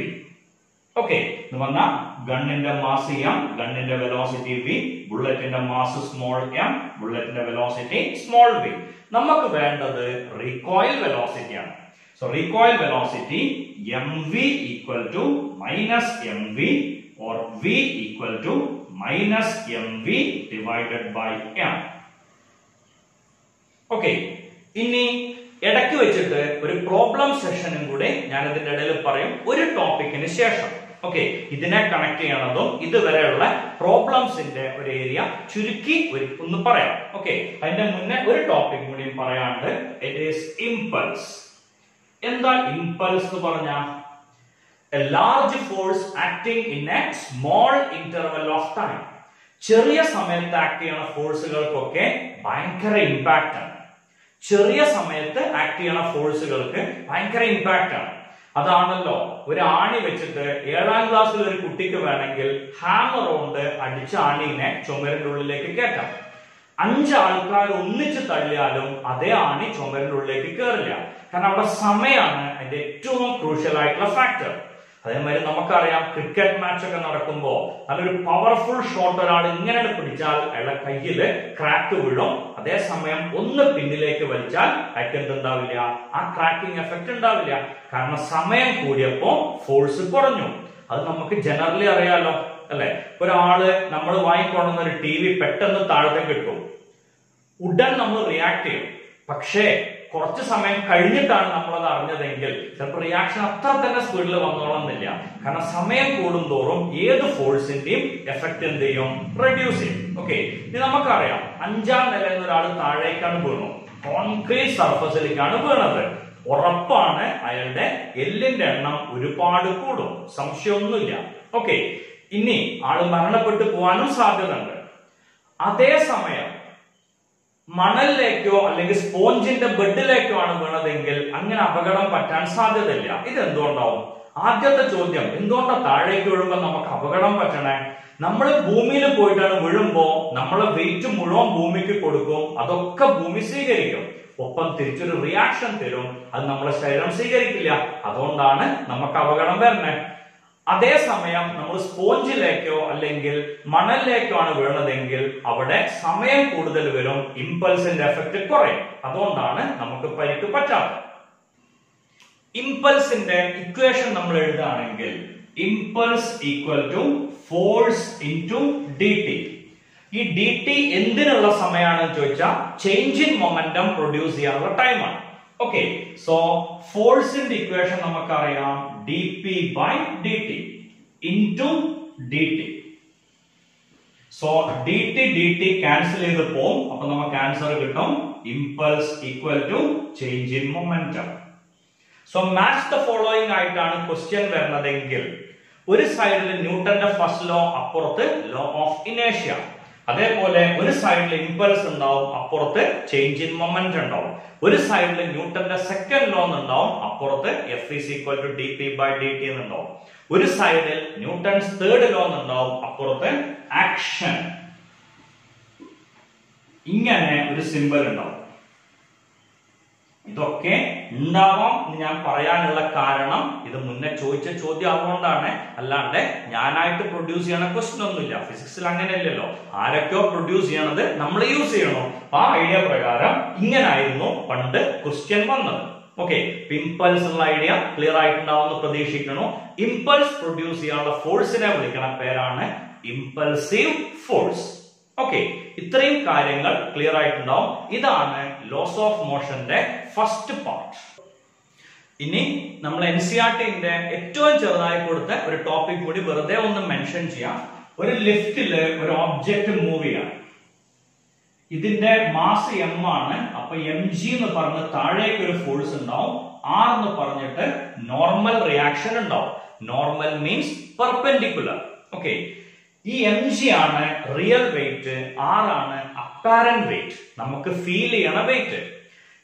Speaker 1: ഓക്കെ, എന്ന് പറഞ്ഞാൽ ഗണ്ണിന്റെ മാസ് m, ഗണ്ണിന്റെ വെലോസിറ്റി v, ബുള്ളറ്റിന്റെ മാസ് സ്മോൾ m, ബുള്ളറ്റിന്റെ വെലോസിറ്റി സ്മോൾ v. നമുക്ക് വേണ്ടത് റീകോയിൽ വെലോസിറ്റി ആണ്. So recoil velocity mv equal to minus mv or v equal to minus mv divided by m. ഓക്കെ, ഇനി ഇടയ്ക്ക് വെച്ചിട്ട് ഒരു പ്രോബ്ലം സെഷനും കൂടെ ഞാൻ ഇതിന്റെ ഇടയിൽ പറയും, ഒരു ടോപ്പിക്കിന് ശേഷം. ഓക്കെ, ഇതിനെ കണക്ട് ചെയ്യണതും ഇതുവരെയുള്ള പ്രോബ്ലംസിന്റെ ഒരു ഏരിയ ചുരുക്കി ഒന്ന് പറയാം. ഓക്കെ, അതിന്റെ മുന്നേ ഒരു ടോപ്പിക് കൂടി പറയാണ്ട്, ഇറ്റ് ഈസ് ഇമ്പൾസ്. എന്താ ഇമ്പൾസ് എന്ന് പറഞ്ഞാൽ? A large force acting in A small interval of time. ചെറിയ സമയത്ത് ആക്ട് ചെയ്യുന്ന ഫോഴ്സുകൾക്കൊക്കെ ഭയങ്കര ഇമ്പാക്ട് ആണ്. ചെറിയ സമയത്ത് ആക്ട് ചെയ്യുന്ന ഫോഴ്സുകൾക്ക് ഭയങ്കര ഇമ്പാക്ട് ആണ്. അതാണല്ലോ ഒരു ആണി വെച്ചിട്ട് 7ാം ക്ലാസ്സിൽ ഒരു കുട്ടിക്ക് വേണമെങ്കിൽ ഹാമർ കൊണ്ട് അടിച്ച ആണീനെ ചുമരിന്റെ ഉള്ളിലേക്ക് കയറ്റാം. 5 ആൾക്കാർ ഒന്നിച്ച് തള്ളിയാലും അതേ ആണി ചുമരിന്റെ ഉള്ളിലേക്ക് കയറില്ല. കാരണം അവിടെ സമയമാണ് അതിന്റെ ഏറ്റവും ക്രൂഷ്യൽ ആയിട്ടുള്ള ഫാക്ടർ. അതേമാതിരി നമുക്കറിയാം, ക്രിക്കറ്റ് മാച്ച് ഒക്കെ നടക്കുമ്പോൾ നല്ലൊരു പവർഫുൾ ഷോട്ട് ഒരാൾ ഇങ്ങനെ പിടിച്ചാൽ അയാളുടെ കയ്യില് ക്രാക്ക് വീഴും. അതേസമയം ഒന്ന് പിന്നിലേക്ക് വലിച്ചാൽ അയാൾക്ക് എന്തുണ്ടാവില്ല, ആ ക്രാക്കിംഗ് എഫക്ട് ഉണ്ടാവില്ല. കാരണം സമയം കൂടിയപ്പോ ഫോഴ്സ് കുറഞ്ഞു. അത് നമുക്ക് ജനറലി അറിയാലോ, അല്ലെ? ഒരാള് നമ്മൾ വാങ്ങിക്കൊണ്ടുവന്ന ഒരു TV പെട്ടെന്ന് താഴത്തേക്ക് ഇട്ടു, ഉടൻ നമ്മൾ റിയാക്ട് ചെയ്യും. പക്ഷേ കുറച്ച് സമയം കഴിഞ്ഞിട്ടാണ് നമ്മളത് അറിഞ്ഞതെങ്കിൽ ചിലപ്പോൾ റിയാക്ഷൻ അത്ര തന്നെ സ്പീഡിൽ വന്നോളന്നില്ല. കാരണം സമയം കൂടുന്തോറും ഏത് ഫോഴ്സിന്റെയും എഫക്ട് എന്ത് ചെയ്യും, റെഡ്യൂസ് ചെയ്യും. ഓക്കെ, ഇത് നമുക്കറിയാം. 5ാം നിലയിൽ നിന്ന് ഒരാൾ താഴേക്കാണ് വീണു, കോൺക്രീറ്റ് സർഫസിലേക്കാണ് വീണത്. ഉറപ്പാണ് അയാളുടെ എല്ലിന്റെ എണ്ണം ഒരുപാട് കൂടും, സംശയമൊന്നുമില്ല. ഓക്കെ, ഇനി ആള് മരണപ്പെട്ടു പോകാനും സാധ്യതയുണ്ട്. അതേസമയം മണലിലേക്കോ അല്ലെങ്കിൽ സ്പോഞ്ചിന്റെ ബെഡിലേക്കോ ആണ് വീണതെങ്കിൽ അങ്ങനെ അപകടം പറ്റാൻ സാധ്യതയില്ല. ഇതെന്തുകൊണ്ടാവും? ആദ്യത്തെ ചോദ്യം, എന്തുകൊണ്ടാണ് താഴേക്ക് വീഴുമ്പോൾ നമുക്ക് അപകടം പറ്റണേ? നമ്മൾ ഭൂമിയിൽ പോയിട്ടാണ് വീഴുമ്പോ നമ്മളെ വെയിറ്റ് മുഴുവൻ ഭൂമിക്ക് കൊടുക്കും, അതൊക്കെ ഭൂമി സ്വീകരിക്കും, ഒപ്പം തിരിച്ചൊരു റിയാക്ഷൻ തരും, അത് നമ്മളെ ശരീരം സ്വീകരിക്കില്ല, അതുകൊണ്ടാണ് നമുക്ക് അപകടം വരുന്നത്. അതേസമയം നമ്മൾ സ്പോഞ്ചിലേക്കോ അല്ലെങ്കിൽ മണലിലേക്കോ ആണ് വീണതെങ്കിൽ അവിടെ സമയം കൂടുതൽ വരും, ഇമ്പൾസിന്റെ എഫക്ട് കുറയും, അതുകൊണ്ടാണ് നമുക്ക് പരിക്ക് പറ്റാത്തത്. ഇമ്പൾസിന്റെ ഇക്വേഷൻ നമ്മൾ എഴുതുകയാണെങ്കിൽ impulse equal to force into dt. ഈ dt എന്തിനുള്ള സമയമാണെന്ന് ചോദിച്ചാൽ ചേഞ്ച് ഇൻ മൊമെന്റം പ്രൊഡ്യൂസ് ചെയ്യാനുള്ള ടൈമാണ്. ഓക്കെ, സോ ഫോഴ്സിന്റെ ഇക്വേഷൻ നമുക്കറിയാം dp by dt into dt. സോ dt ക്യാൻസൽ ചെയ്ത് പോകും, അപ്പൊ നമുക്ക് ആൻസർ കിട്ടും impulse equal to change in momentum. So match the following ആയിട്ടാണ് ക്വസ്റ്റ്യൻ വരുന്നതെങ്കിൽ ഒരു സൈഡിൽ ന്യൂട്ടന്റെ ഫസ്റ്റ് ലോ, അപ്പുറത്ത് ലോ ഓഫ് ഇനേഷ്യ. അതേപോലെ ഒരു സൈഡിൽ ഇമ്പൾസ് ഉണ്ടാവും, അപ്പുറത്ത് ചേഞ്ച് ഇൻ മൊമെന്റ് ഉണ്ടാവും. ഒരു സൈഡിൽ ന്യൂട്ടന്റെ സെക്കൻഡ് ലോ ഉണ്ടാവും, അപ്പുറത്ത് F is equal to dp by dt എന്നുണ്ടാവും. ഒരു സൈഡിൽ ന്യൂട്ടൺസ് തേർഡ് ലോ ഉണ്ടാവും, അപ്പുറത്ത് ആക്ഷൻ. ഇങ്ങനെ ഒരു സിമ്പിൾ ഉണ്ടാവും. ഇതൊക്കെ ഉണ്ടാവാം എന്ന് ഞാൻ പറയാനുള്ള കാരണം ഇത് മുന്നേ ചോദിച്ച ചോദ്യം അതുകൊണ്ടാണ്, അല്ലാണ്ട് ഞാനായിട്ട് പ്രൊഡ്യൂസ് ചെയ്യണ ക്വസ്റ്റ്യൻ ഒന്നുമില്ല. ഫിസിക്സിൽ അങ്ങനെയല്ലല്ലോ, ആരൊക്കെയോ പ്രൊഡ്യൂസ് ചെയ്യണത് നമ്മൾ യൂസ് ചെയ്യണോ. അപ്പൊ ആ ഐഡിയ പ്രകാരം ഇങ്ങനായിരുന്നു പണ്ട് ക്വസ്റ്റ്യൻ വന്നത്. ഓക്കെ, ഇമ്പൾസ് ഉള്ള ഐഡിയ ക്ലിയർ ആയിട്ടുണ്ടാവുമെന്ന് പ്രതീക്ഷിക്കുന്നു. ഇമ്പൾസ് പ്രൊഡ്യൂസ് ചെയ്യാനുള്ള ഫോഴ്സിനെ വിളിക്കണ പേരാണ് ഇമ്പൾസീവ് ഫോഴ്സ്. ഓക്കെ, ഇത്രയും കാര്യങ്ങൾ ക്ലിയർ ആയിട്ടുണ്ടാവും. ഇതാണ് ലോസ് ഓഫ് മോഷന്റെ ഫസ്റ്റ് പാർട്ട്. ഇനി നമ്മൾ NCERT-ന്റെ ഏറ്റവും ചെറുതായി കൊടുത്ത ഒരു ടോപ്പിക് കൂടി വെറുതെ ഒന്ന് മെൻഷൻ ചെയ്യാം. ഒരു ലിഫ്റ്റില് ഒരു ഒബ്ജക്റ്റ് മൂവ് ചെയ്യാം. ഇതിന്റെ മാസ് m ആണ്. അപ്പൊ mg എന്ന് പറഞ്ഞ് താഴേക്ക് ഒരു ഫോഴ്സ് ഉണ്ടാവും, r എന്ന് പറഞ്ഞിട്ട് നോർമൽ റിയാക്ഷൻ ഉണ്ടാവും. Normal means perpendicular. ഓക്കെ, ഈ mg ആണ് റിയൽ വെയിറ്റ്, r ആണ് അപ്പാരന്റ് വെയിറ്റ്, നമുക്ക് ഫീൽ ചെയ്യണ വെയിറ്റ്.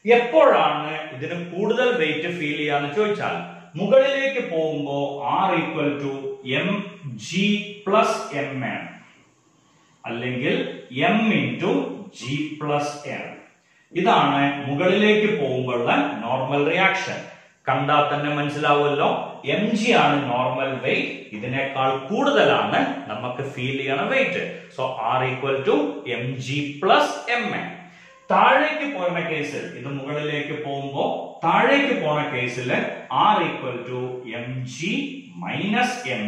Speaker 1: എപ്പോഴാണ് ഇതിന് കൂടുതൽ വെയിറ്റ് ഫീൽ ചെയ്യാന്ന് ചോദിച്ചാൽ മുകളിലേക്ക് പോകുമ്പോ r equal to mg plus m ആണ്, അല്ലെങ്കിൽ m into g plus m. ഇതാണ് മുകളിലേക്ക് പോകുമ്പോഴുള്ള നോർമൽ റിയാക്ഷൻ. കണ്ടാൽ തന്നെ മനസ്സിലാവുമല്ലോ, mg ആണ് നോർമൽ വെയിറ്റ്, ഇതിനേക്കാൾ കൂടുതലാണ് നമുക്ക് ഫീൽ ചെയ്യണ weight. So r equal to mg plus m. താഴേക്ക് പോകുന്ന കേസിൽ, ഇത് മുകളിലേക്ക് പോകുമ്പോ താഴേക്ക് പോണ കേസിൽ r equal to mg minus m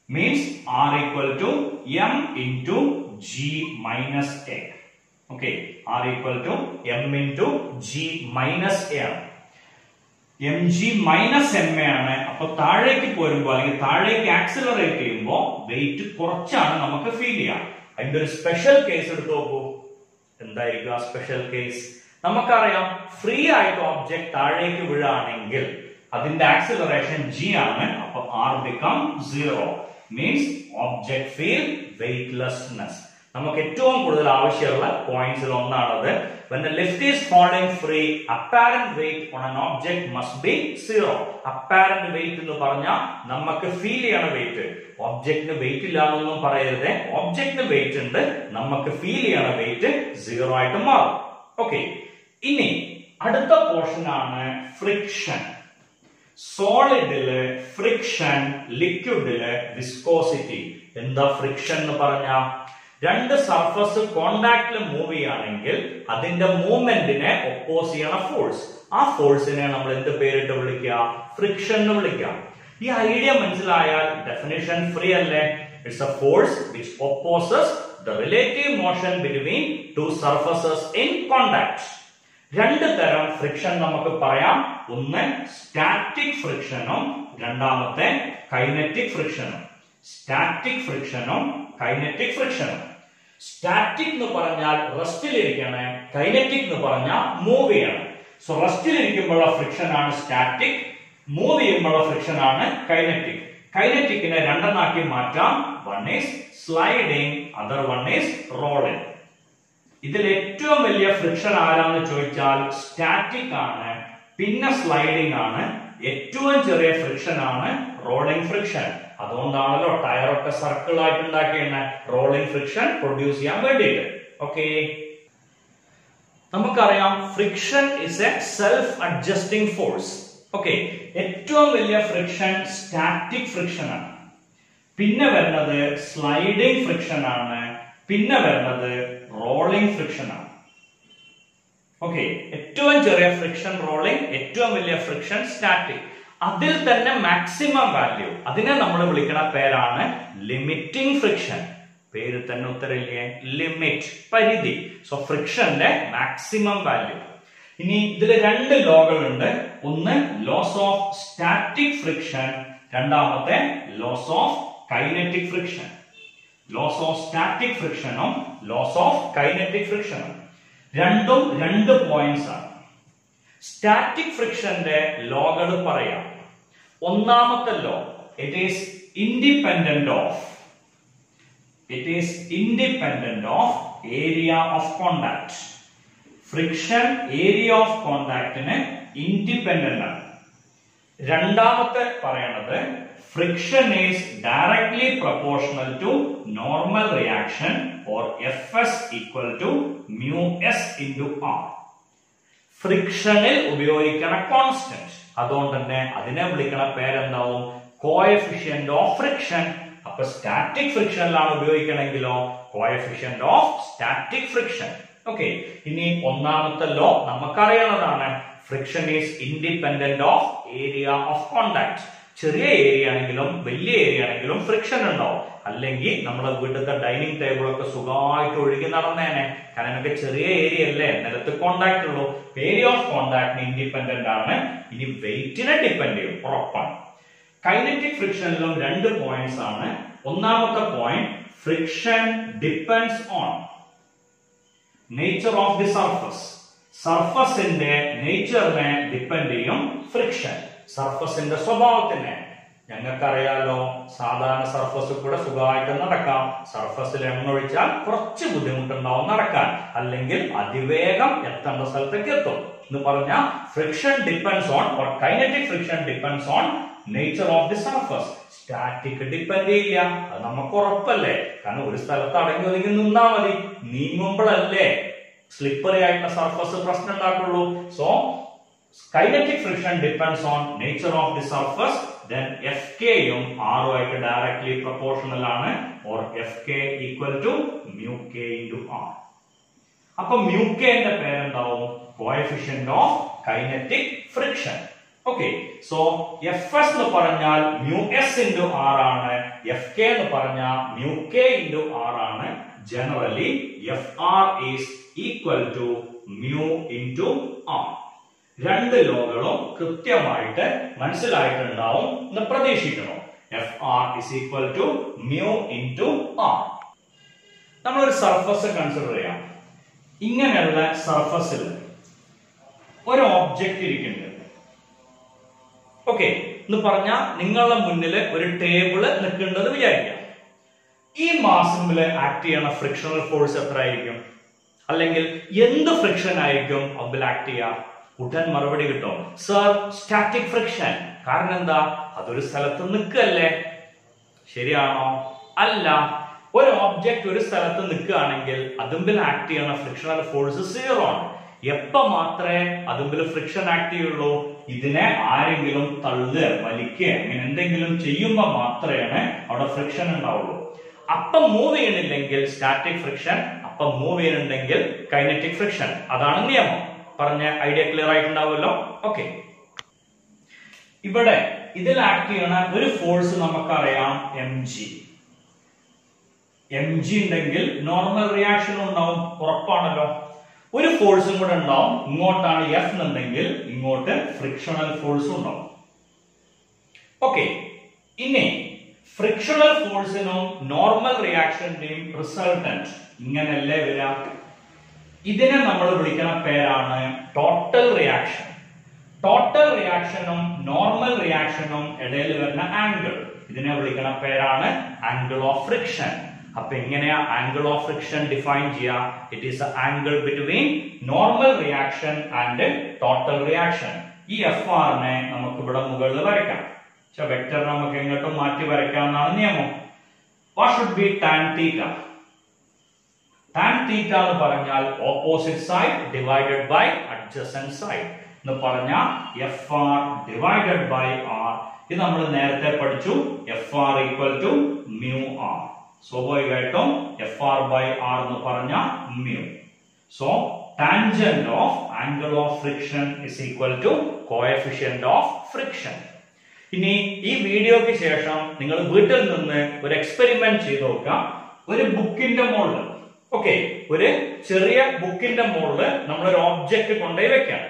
Speaker 1: means r equal to m into g minus a. Okay, r equal to m into g minus a. mg minus m ആണ്. അപ്പൊ താഴേക്ക് പോരുമ്പോ അല്ലെങ്കിൽ താഴേക്ക് ആക്സിലറേറ്റ് ചെയ്യുമ്പോ വെയിറ്റ് കുറച്ചാണ് നമുക്ക് ഫീൽ ചെയ്യാം. അതിന്റെ ഒരു സ്പെഷ്യൽ കേസ് എടുത്ത് നോക്കൂ. എന്തായിരിക്കും ആ സ്പെഷ്യൽ കേസ്? നമുക്കറിയാം, ഫ്രീ ആയിട്ട് ഒബ്ജക്ട് താഴേക്ക് വീഴാണെങ്കിൽ അതിന്റെ ആക്സിലറേഷൻ g ആണ്. അപ്പൊ r become 0 means object feel weightlessness. നമുക്ക് ഏറ്റവും കൂടുതൽ ആവശ്യമുള്ള പോയിന്റ്സിൽ ഒന്നാണത്. When the lift is falling free, apparent weight on an object must be 0. Apparent weight എന്ന് പറഞ്ഞാൽ നമുക്ക് ഫീൽ ചെയ്യണ വെയിറ്റ്. ഒബ്ജക്റ്റിന് വെയിറ്റ് ഇല്ല എന്നൊന്നും പറയരുത്. ഒബ്ജക്റ്റിന് വെയിറ്റ് ഉണ്ട്, നമുക്ക് ഫീൽ ചെയ്യണ വെയിറ്റ് 0 ആയിട്ട് മാറും. ഓക്കെ, ഇനി അടുത്ത പോർഷൻ ആണ് ഫ്രിക്ഷൻ. സോളിഡില് ഫ്രിക്ഷൻ, ലിക്വിഡില് വിസ്കോസിറ്റി. എന്താ ഫ്രിക്ഷൻ എന്ന് പറഞ്ഞാൽ? രണ്ട് സർഫസ് കോണ്ടാക്റ്റിൽ മൂവ് ചെയ്യുകയാണെങ്കിൽ അതിന്റെ മൂവ്മെന്റിനെ ഒപ്പോസ് ചെയ്യണ ഫോഴ്സ്, ആ ഫോഴ്സിനെ നമ്മൾ എന്ത് പേരിട്ട് വിളിക്കുക? ഫ്രിക്ഷൻ എന്ന് വിളിക്കുക. ഈ ഐഡിയ മനസ്സിലായാൽ ഡെഫിനിഷൻ ഫ്രീ അല്ലേ? It's a force which opposes the relative motion between two surfaces in contact. രണ്ട് തരം ഫ്രിക്ഷൻ നമുക്ക് പറയാം. ഒന്ന് സ്റ്റാറ്റിക് ഫ്രിക്ഷനും രണ്ടാമത്തെ കൈനറ്റിക് ഫ്രിക്ഷനും. സ്റ്റാറ്റിക് ഫ്രിക്ഷനും കൈനറ്റിക് ഫ്രിക്ഷനും. സ്റ്റാറ്റിക് എന്ന് പറഞ്ഞാൽ റെസ്റ്റിലിരിക്കണേ, കൈനറ്റിക് എന്ന് പറഞ്ഞാൽ മൂവ് ചെയ്യണം. സോ റെസ്റ്റിലിരിക്കുമ്പോഴുള്ള ഫ്രിക്ഷൻ ആണ് സ്റ്റാറ്റിക്, മൂവ് ചെയ്യുമ്പോഴുള്ള ഫ്രിക്ഷൻ ആണ് കൈനറ്റിക്. കൈനറ്റിക്കിനെ രണ്ടെണ്ണാക്കി മാറ്റാം. One is sliding, other one is rolling. ഇതിൽ ഏറ്റവും വലിയ ഫ്രിക്ഷൻ ആരാന്ന് ചോദിച്ചാൽ സ്റ്റാറ്റിക് ആണ്, പിന്നെ സ്ലൈഡിംഗ് ആണ്, ഏറ്റവും ചെറിയ ഫ്രിക്ഷൻ ആണ് റോളിംഗ് ഫ്രിക്ഷൻ. അതുകൊണ്ടാണല്ലോ ടയറൊക്കെ സർക്കിൾ ആയിട്ട് ഉണ്ടാക്കിയ റോളിംഗ് ഫ്രിക്ഷൻ പ്രൊഡ്യൂസ് ചെയ്യാൻ വേണ്ടിയിട്ട്. ഓക്കെ, നമുക്കറിയാം friction is A self adjusting force. Okay, ഏറ്റവും വലിയ ഫ്രിക്ഷൻ സ്റ്റാറ്റിക് ഫ്രിക്ഷൻ ആണ്. പിന്നെ വരുന്നത് സ്ലൈഡിംഗ് ഫ്രിക്ഷൻ ആണ്. പിന്നെ വരുന്നത് റോളിംഗ് ഫ്രിക്ഷൻ ആണ്. ഓക്കെ, ഏറ്റവും ചെറിയ ഫ്രിക്ഷൻ റോളിംഗ്, ഏറ്റവും വലിയ ഫ്രിക്ഷൻ സ്റ്റാറ്റിക്. അതിൽ തന്നെ മാക്സിമം വാല്യൂ, അതിനെ നമ്മൾ വിളിക്കുന്ന പേരാണ് ലിമിറ്റിംഗ് ഫ്രിക്ഷൻ. പേര് തന്നെ ഉത്തരവില്ലേ, ലിമിറ്റ്, പരിധി. സോ ഫ്രിക്ഷന്റെ മാക്സിമം വാല്യൂ. ഇനി ഇതിൽ രണ്ട് ലോകളുണ്ട്. ഒന്ന് ലോസ് ഓഫ് സ്റ്റാറ്റിക് ഫ്രിക്ഷൻ, രണ്ടാമത്തെ laws of kinetic friction. Laws of static ഫ്രിക്ഷനും ലോസ് ഓഫ് കൈനറ്റിക് ഫ്രിക്ഷനും രണ്ടും രണ്ട് പോയിന്റ്സ് ആണ്. സ്റ്റാറ്റിക് ഫ്രിക്ഷന്റെ ലോകൾ പറയാം. ഒന്നാമത്തെ law, it is independent of area of contact. Friction area of കോണ്ടാക്ടിന് ഇൻഡിപെൻഡന്റ് ആണ്. രണ്ടാമത്തെ പറയണത് friction is directly proportional to normal reaction or Fs equal to mu s into R. ഫ്രിക്ഷനിൽ ഉപയോഗിക്കുന്ന കോൺസ്റ്റന്റ്, അതുകൊണ്ട് തന്നെ അതിനെ വിളിക്കുന്ന പേരെന്താവും, കോഎഫിഷ്യന്റ് ഓഫ് ഫ്രിക്ഷൻ. അപ്പൊ സ്റ്റാറ്റിക് ഫ്രിക്ഷനിലാണ് ഉപയോഗിക്കണമെങ്കിലോ coefficient of static friction. Okay, ഇനി ഒന്നാമത്തെ ലോ നമുക്കറിയുന്നതാണ്, friction is independent of area of contact. ചെറിയ ഏരിയ ആണെങ്കിലും വലിയ ഏരിയ ആണെങ്കിലും ഫ്രിക്ഷൻ ഉണ്ടാവും. അല്ലെങ്കിൽ നമ്മളെ വീട്ടിലത്തെ ഡൈനിങ് ടേബിൾ ഒക്കെ സുഖമായിട്ട് ഒഴുകി നടന്നേനെ. കാരണം നമുക്ക് ചെറിയ ഏരിയ അല്ലേ, നിലത്ത് കോണ്ടാക്ട് ഉള്ളൂ. ഏരിയ ഓഫ് കോണ്ടാക്ടിന് ഇൻഡിപെൻഡന്റ് ആണ്. ഇനി വെയിറ്റിനെ ഡിപ്പെൻഡ് ചെയ്യും, ഉറപ്പാണ്. കൈനറ്റിക് ഫ്രിക്ഷനിലും രണ്ട് പോയിന്റ്സ് ആണ്. ഒന്നാമത്തെ point, friction depends on nature of the surface. സർഫസിന്റെ നേച്ചറിനെ ഡിപ്പെൻഡ് ചെയ്യും ഫ്രിക്ഷൻ, സർഫസിന്റെ സ്വഭാവത്തിനെ. ഞങ്ങൾക്കറിയാലോ, സാധാരണ സർഫസ് കൂടെ സുഖമായിട്ട് നടക്കാം. സർഫസിൽ എണ്ണ ഒഴിച്ചാൽ കുറച്ച് ബുദ്ധിമുട്ടുണ്ടാവും നടക്കാൻ, അല്ലെങ്കിൽ അതിവേഗം എത്തേണ്ട സ്ഥലത്തേക്ക് എത്തും എന്ന് പറഞ്ഞാൽ friction depends on, or kinetic friction depends on nature of the surface. Static depend ചെയ്യില്ല, അത് നമുക്ക് ഉറപ്പല്ലേ. കാരണം ഒരു സ്ഥലത്ത് അടങ്ങി ഒതുങ്ങി നിന്നാ മതി, നീങ്ങുമ്പോഴല്ലേ സ്ലിപ്പറി ആയിട്ടുള്ള സർഫസ് പ്രശ്നം ഉണ്ടാക്കുള്ളൂ. So kinetic friction depends on nature of the surface. Then Fk യും R ആയിട്ട് directly proportional ആണ്, or Fk equal to mu k into R. അപ്പൊ mu k ന്റെ പേരെന്താവും, coefficient of kinetic friction. Okay, so Fs എന്ന് പറഞ്ഞാൽ mu s into R ആണ്, Fk എന്ന് പറഞ്ഞാൽ mu k into R ആണ്. Generally Fr is equal to mu into R. രണ്ട് ലോകളും കൃത്യമായിട്ട് മനസ്സിലായിട്ടുണ്ടാവും എന്ന് പ്രതീക്ഷിക്കണം. Fr is equal to mu into R. നമ്മളൊരു സർഫസ് കൺസിഡർ ചെയ്യാം. ഇങ്ങനെയുള്ള സർഫസിൽ ഒരു ഒബ്ജക്റ്റ് ഇരിക്കുന്നുണ്ട്. ഓക്കെ എന്ന് പറഞ്ഞാൽ നിങ്ങളുടെ മുന്നിൽ ഒരു ടേബിള് നിൽക്കേണ്ടത് വിചാരിക്കാം. ഈ മാസിമില് ആക്ട് ചെയ്യണ ഫ്രിക്ഷണൽ ഫോഴ്സ് എത്ര ആയിരിക്കും, അല്ലെങ്കിൽ എന്ത് ഫ്രിക്ഷൻ ആയിരിക്കും അതിൽ ആക്ട് ചെയ്യുക? ഉടൻ മറുപടി കിട്ടും, സർ സ്റ്റാറ്റിക് ഫ്രിക്ഷൻ. കാരണം എന്താ, അതൊരു സ്ഥലത്ത് നിൽക്കല്ലേ. ശരിയാണോ? അല്ല. ഒരു ഒബ്ജക്റ്റ് ഒരു സ്ഥലത്ത് നിൽക്കുകയാണെങ്കിൽ അതുമ്പിൽ ആക്ട് ചെയ്യുന്ന ഫ്രിക്ഷണൽ ഫോഴ്സ് 0 ആണ്. എപ്പോ മാത്രമേ അതുമ്പിൽ ഫ്രിക്ഷൻ ആക്ട് ചെയ്യുള്ളൂ? ഇതിനെ ആരെങ്കിലും തള്ളുക, വലിക്കുക, അങ്ങനെ എന്തെങ്കിലും ചെയ്യുമ്പോൾ മാത്രമേ അവിടെ ഫ്രിക്ഷൻ ഉണ്ടാവുള്ളൂ. അപ്പം മൂവ് ചെയ്യണില്ലെങ്കിൽ സ്റ്റാറ്റിക് ഫ്രിക്ഷൻ, അപ്പം മൂവ് ചെയ്യുന്നുണ്ടെങ്കിൽ കൈനറ്റിക് ഫ്രിക്ഷൻ. അതാണ് നിയമം. പറഞ്ഞ ഐഡിയ ക്ലിയർ ആയിട്ടുണ്ടാവുമല്ലോ. ഓക്കെ, ഇവിടെ ഇതിൽ ആക്ട് ചെയ്യുന്ന ഒരു ഫോഴ്സ് നമുക്കറിയാം, mg. mg ഉണ്ടെങ്കിൽ നോർമൽ റിയാക്ഷൻ ഉണ്ടാവും, ഉറപ്പാണല്ലോ. ഒരു ഫോഴ്സും കൂടെ ഉണ്ടാവും, ഇങ്ങോട്ടാണ് F എന്നുണ്ടെങ്കിൽ ഇങ്ങോട്ട് ഫ്രിക്ഷണൽ ഫോഴ്സ് ഉണ്ടാവും. ഓക്കെ, ഇനി ഫ്രിക്ഷണൽ ഫോഴ്സിനും നോർമൽ റിയാക്ഷന്റെയും റിസൾട്ടന്റ് ഇങ്ങനെയല്ലേ വരാം. ഇതിനെ നമ്മൾ വിളിക്കുന്ന പേരാണ് ടോട്ടൽ റിയാക്ഷൻ. ടോട്ടൽ റിയാക്ഷനും നോർമൽ റിയാക്ഷനും ഇടയിൽ വരുന്ന ആംഗിൾ, ഇതിനെ വിളിക്കുന്ന പേരാണ് ആംഗിൾ ഓഫ് ഫ്രിക്ഷൻ. അപ്പൊ എങ്ങനെയാ ആംഗിൾ ഓഫ് ഫ്രിക്ഷൻ ഡിഫൈൻ ചെയ്യാ? It is the angle between normal reaction and total reaction. ഈ എഫ് ആറിനെ നമുക്ക് ഇവിടെ മുകളിൽ വരയ്ക്കാം. വെക്ടർ നമുക്ക് എങ്ങോട്ടും മാറ്റി വരയ്ക്കാവുന്നതാണ് നിയമം. What should be tan theta? Tan theta എന്ന് പറഞ്ഞാൽ opposite side divided by adjacent side എന്ന് പറഞ്ഞാൽ F R divided by R. ഇത് നമ്മൾ നേരത്തെ പഠിച്ചു. F R equal to mu R. സ്വാഭാവികമായിട്ടും എഫ് ആർ ബൈ ആർ എന്ന് പറഞ്ഞാൽ mu. So tangent of angle of friction is equal to coefficient of friction. ഇനി ഈ വീഡിയോയ്ക്ക് ശേഷം നിങ്ങൾ വീട്ടിൽ നിന്ന് ഒരു എക്സ്പെരിമെന്റ് ചെയ്ത് നോക്കാം. ഒരു ബുക്കിന്റെ മുകളിൽ, ഓക്കെ, ഒരു ചെറിയ ബുക്കിന്റെ മുകളിൽ നമ്മളൊരു ഓബ്ജക്റ്റ് കൊണ്ടുപോയി വെക്കാം.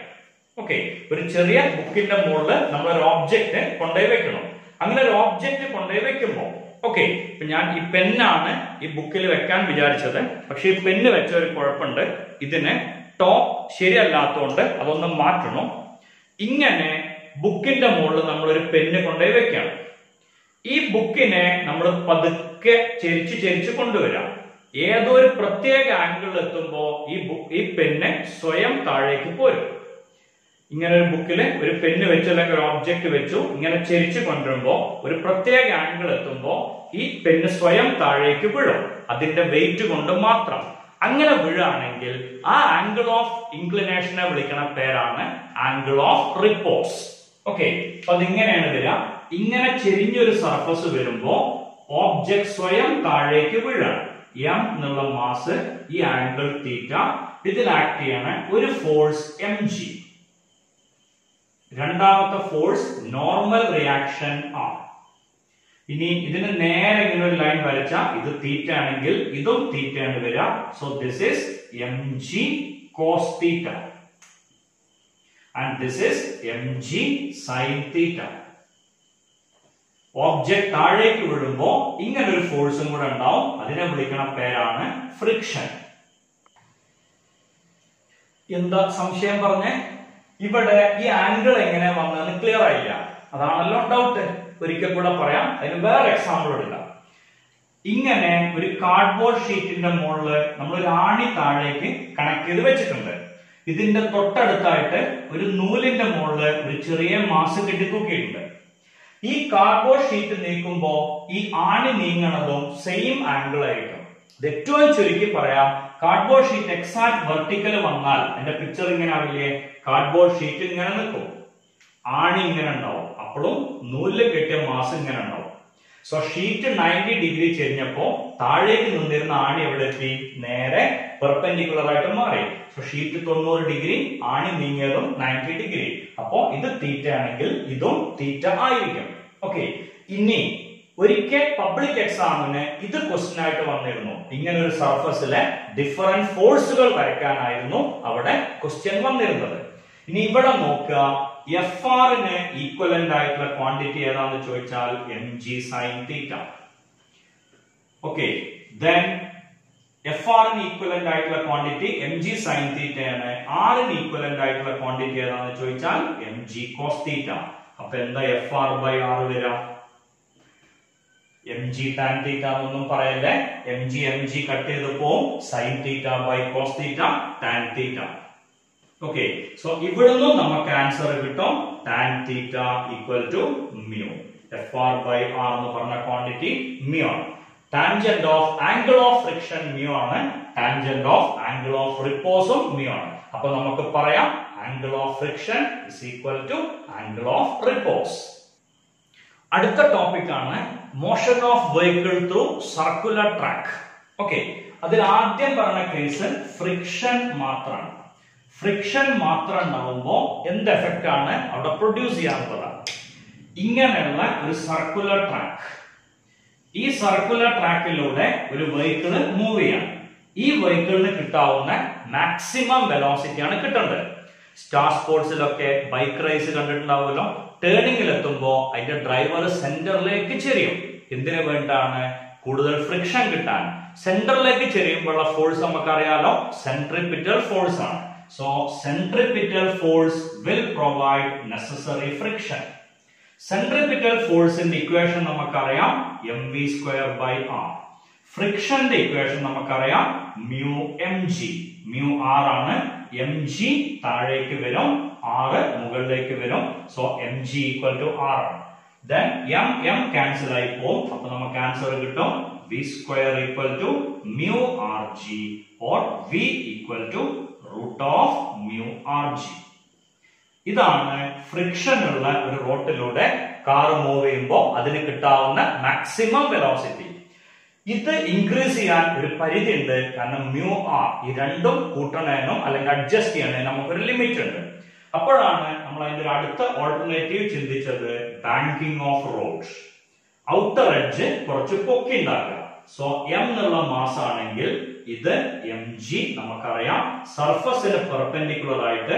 Speaker 1: ഓക്കെ, ഒരു ചെറിയ ബുക്കിന്റെ മുകളിൽ നമ്മളൊരു ഓബ്ജക്റ്റ് കൊണ്ടുപോയി വെക്കണം. അങ്ങനെ ഒരു ഓബ്ജക്റ്റ് കൊണ്ടുപോയി വെക്കുമ്പോൾ, ഓക്കെ, ഇപ്പൊ ഞാൻ ഈ പെന്നാണ് ഈ ബുക്കിൽ വെക്കാൻ വിചാരിച്ചത്. പക്ഷെ ഈ പെന്ന് വെച്ച ഒരു കുഴപ്പമുണ്ട്. ഇതിന് ടോപ്പ് ശരിയല്ലാത്തതുകൊണ്ട് അതൊന്ന് മാറ്റണം. ഇങ്ങനെ ബുക്കിന്റെ മുകളിൽ നമ്മൾ ഒരു പെന്ന് കൊണ്ടുപോയി വെക്കാം. ഈ ബുക്കിനെ നമ്മൾ പതുക്കെ ചെരിച്ച് കൊണ്ടുവരാം. ഏതോ ഒരു പ്രത്യേക ആംഗിളിൽ എത്തുമ്പോ ഈ പെന്ന് സ്വയം താഴേക്ക് പോരും. ഇങ്ങനെ ഒരു ബുക്കിൽ ഒരു പെന്ന് വെച്ചു അല്ലെങ്കിൽ ഒരു ഓബ്ജക്റ്റ് വെച്ചു ഇങ്ങനെ ചെരിച്ചു കൊണ്ടുവരുമ്പോ ഒരു പ്രത്യേക ആംഗിൾ എത്തുമ്പോ ഈ പെന്ന് സ്വയം താഴേക്ക് വീഴും, അതിന്റെ വെയിറ്റ് കൊണ്ട് മാത്രം. അങ്ങനെ വീഴാണെങ്കിൽ ആ ആംഗിൾ ഓഫ് ഇൻക്ലിനേഷനെ വിളിക്കുന്ന പേരാണ് ആംഗിൾ ഓഫ് റിപ്പോസ്. ഓക്കെ, അപ്പൊ അതിങ്ങനെയാണ് വരിക. ഇങ്ങനെ ചെരിഞ്ഞൊരു സർഫസ് വരുമ്പോ ഓബ്ജക്ട് സ്വയം താഴേക്ക് വീഴാണ്. എം എന്നുള്ള മാസ്, ഈ ആംഗിൾ തീറ്റ, ഇതിൽ ആക്ട് ചെയ്യാണ് ഒരു ഫോഴ്സ് എം ജി. രണ്ടാമത്തെ ഫോഴ്സ് നോർമൽ റിയാക്ഷൻ ആണ്. ഇനി ഇതിന് നേരെ ഇങ്ങനെ ഒരു ലൈൻ വരച്ചാൽ ഇത് തീറ്റ ആണെങ്കിൽ ഇതും തീറ്റയാണ് വരിക. So this is m g cos theta and this is m g sine theta. Object താഴേക്ക് വീഴുമ്പോ ഇങ്ങനെ ഒരു ഫോഴ്സും കൂടെ ഉണ്ടാവും. അതിനെ വിളിക്കുന്ന പേരാണ് ഫ്രിക്ഷൻ. എന്താ സംശയം പറഞ്ഞേ? ഇവിടെ ഈ ആംഗിൾ എങ്ങനെ വന്നതെന്ന് ക്ലിയർ ആയില്ല. അതാണല്ലോ ഡൗട്ട്. ഒരിക്കൽ കൂടെ പറയാം, അതിന് വേറെ എക്സാമ്പിൾ എടുക്കാം. ഇങ്ങനെ ഒരു കാർഡ്ബോർഡ് ഷീറ്റിന്റെ മുകളിൽ നമ്മൾ ഒരു ആണി താഴേക്ക് കണക്ട് ചെയ്ത് വെച്ചിട്ടുണ്ട്. ഇതിന്റെ തൊട്ടടുത്തായിട്ട് ഒരു നൂലിന്റെ മുകളിൽ ഒരു ചെറിയ മാസ് കെട്ടിത്തൂക്കിയിട്ടുണ്ട്. ഈ കാർഡ്ബോർഡ് ഷീറ്റ് നീക്കുമ്പോ ഈ ആണി നീങ്ങണതും സെയിം ആംഗിൾ ആയിരിക്കും. ഇത് ഏറ്റവും ചുരുക്കി പറയാം, കാർഡ്ബോർഡ് ഷീറ്റ് എക്സാക്ട് വെർട്ടിക്കൽ വന്നാൽ എന്റെ പിക്ചർ ഇങ്ങനെ ആവില്ലേ? കാർഡ്ബോർഡ് ഷീറ്റ് ഇങ്ങനെ നിൽക്കും, ആണി ഇങ്ങനെ ഉണ്ടാവും, അപ്പോഴും നൂലിൽ കെട്ടിയ മാസ് ഇങ്ങനെ ഉണ്ടാവും. സോ ഷീറ്റ് 90 ഡിഗ്രി ചെരിഞ്ഞപ്പോ താഴേക്ക് നിന്നിരുന്ന ആണി എവിടെ എത്തി? നേരെ പെർപെൻഡിക്കുലർ ആയിട്ട് മാറി. സോ ഷീറ്റ് 90 ഡിഗ്രി, ആണി നീങ്ങിയതും 90 ഡിഗ്രി. അപ്പോ ഇത് തീറ്റ ആണെങ്കിൽ ഇതും തീറ്റ ആയിരിക്കും. ഓക്കെ, ഇനി ഒരിക്കൽ പബ്ലിക് എക്സാമിന് ഇത് ക്വസ്റ്റ്യൻ ആയിട്ട് വന്നിരുന്നു. ഇങ്ങനെ ഒരു സർഫസിലെ ഡിഫറെന്റ് ഫോഴ്സുകൾ വരയ്ക്കാനായിരുന്നു അവിടെ ക്വസ്റ്റ്യൻ വന്നിരുന്നത്. ഇനി ഇവിടെ നോക്കുക, എഫ് ആറിന് ഈക്വലന്റ് ആയിട്ടുള്ള ക്വാണ്ടിറ്റി ഏതാണെന്ന് ചോദിച്ചാൽ എം ജി സൈൻ തീറ്റ. ഓക്കെ, ദെൻ എഫ് ആറിന് ഈക്വലന്റ് ആയിട്ടുള്ള ക്വാണ്ടിറ്റി എം ജി സൈൻ തീറ്റയാണ്. ആറിന് ഈക്വലന്റ് ആയിട്ടുള്ള ക്വാണ്ടിറ്റി ഏതാണെന്ന് ചോദിച്ചാൽ എം ജി കോസ് തീറ്റ. അപ്പൊ എന്താ എഫ് ആർ ബൈ ആർ വരാം? എം ജി ടാൻ തീറ്റ എന്നൊന്നും പറയല്ലേ. എം ജി കട്ട് ചെയ്ത് പോവും. Sine theta by cos theta tan theta. Okay, so ഇവിടുന്ന് നമുക്ക് ആൻസർ കിട്ടും tan theta equal to mu. F R by R എന്ന് പറഞ്ഞ ക്വാണ്ടിറ്റി മ്യൂ ആണ്. Tangent of angle of friction mu ആണ്. ടാൻജന്റ് ഓഫ് ആംഗിൾ ഓഫ് റിപ്പോസും mu ആണ്. അപ്പൊ നമുക്ക് പറയാം angle of friction is equal to angle of repose. അടുത്ത ടോപ്പിക് ആണ് motion of vehicle through circular track. Okay, അതിൽ ആദ്യം പറഞ്ഞ കേസ് ഫ്രിക്ഷൻ മാത്രമാണ്. ഫ്രിക്ഷൻ മാത്രം ഉണ്ടാവുമ്പോ എന്ത് എഫക്റ്റ് ആണ് അവിടെ പ്രൊഡ്യൂസ് ചെയ്യാനുള്ളതാണ്? ഇങ്ങനെയുള്ള ഒരു സർക്കുലർ ട്രാക്ക്. ഈ സർക്കുലർ ട്രാക്കിലൂടെ ഒരു വെഹിക്കിള് മൂവ് ചെയ്യാം. ഈ വെഹിക്കിളിന് കിട്ടാവുന്ന മാക്സിമം വെലോസിറ്റി ആണ് കിട്ടേണ്ടത്. സ്റ്റാർ സ്പോർട്സിലൊക്കെ ബൈക്ക് റേസ് കണ്ടിട്ടുണ്ടാവുമല്ലോ. ടേണിംഗിൽ എത്തുമ്പോ അതിന്റെ ഡ്രൈവർ സെന്ററിലേക്ക് ചെരിയും. എന്തിനു വേണ്ടിയാണ്? കൂടുതൽ ഫ്രിക്ഷൻ കിട്ടാൻ. സെന്ററിലേക്ക് ചെരിയുമ്പോഴുള്ള ഫോഴ്സ് നമുക്കറിയാലോ, സെൻട്രിപിറ്റൽ ഫോഴ്സ് ആണ്. So centripetal force will provide necessary friction. Centripetal ഫോഴ്സിന്റെ ഇക്വേഷൻ നമുക്കറിയാം M V square by R. ഫ്രിക്ഷന്റെ ഇക്വേഷൻ നമുക്കറിയാം mu M G. Mu R ആണ്. എം ജി താഴേക്ക് വരും, R മുകളിലേക്ക് വരും. So mg equal to R. Then m cancel ആയി പോകും. അപ്പോൾ നമുക്ക് ആൻസർ കിട്ടും v square equal to mu rg or v equal to root of mu rg. ഇതാണ് ഫ്രിക്ഷൻ ഉള്ള ഒരു റോട്ടിലൂടെ കാർ മൂവ് ചെയ്യുമ്പോൾ അതിന് കിട്ടാവുന്ന മാക്സിമം വെലോസിറ്റി. ഇത് ഇൻക്രീസ് ചെയ്യാൻ ഒരു പരിധി ഉണ്ട്. കാരണം മ്യൂ ആർ ഈ രണ്ടും കൂട്ടണേനോ അല്ലെങ്കിൽ അഡ്ജസ്റ്റ് ചെയ്യണേനോ നമുക്കൊരു ലിമിറ്റ് ഉണ്ട്. അപ്പോഴാണ് നമ്മൾ അതിന്റെ അടുത്ത ഓൾട്ടർനേറ്റീവ് ചിന്തിച്ചത് banking off road. Outer edge കുറച്ച് പൊക്കി ഉണ്ടാക്കുക. സോ എം എന്നുള്ള മാസ് ആണെങ്കിൽ ഇത് mg നമുക്കറിയാം. സർഫസിന് പെർപെൻഡിക്കുലർ ആയിട്ട്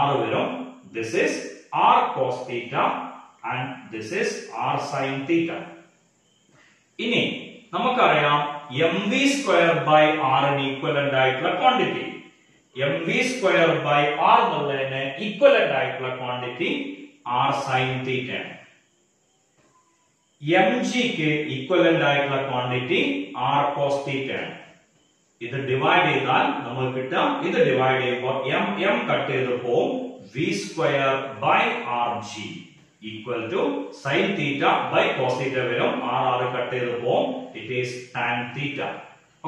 Speaker 1: r വരും. This is r cos theta and this is r sin theta. ഇനി നമുക്കറിയാം mv square by r ന് ഈക്വലന്റ് ആയിട്ടുള്ള quantity. mv square by r എന്നുള്ളതിന് ഈക്വലന്റ് ആയിട്ടുള്ള ക്വാണ്ടിറ്റി r sin theta ആണ്. mg ക്ക് ഈക്വലന്റ് ആയിട്ടുള്ള ക്വാണ്ടിറ്റി r cos theta ആണ്. ഇത് ഡിവൈഡ് ചെയ്താൽ നമുക്ക് കിട്ടാം. ഇത് ഡിവൈഡ് ചെയ്യുമ്പോൾ m കട്ട് ചെയ്ത് പോകും. v square by rg equal to sin theta by cos theta വരും. r കട്ട് ചെയ്ത് പോകും. it is tan theta.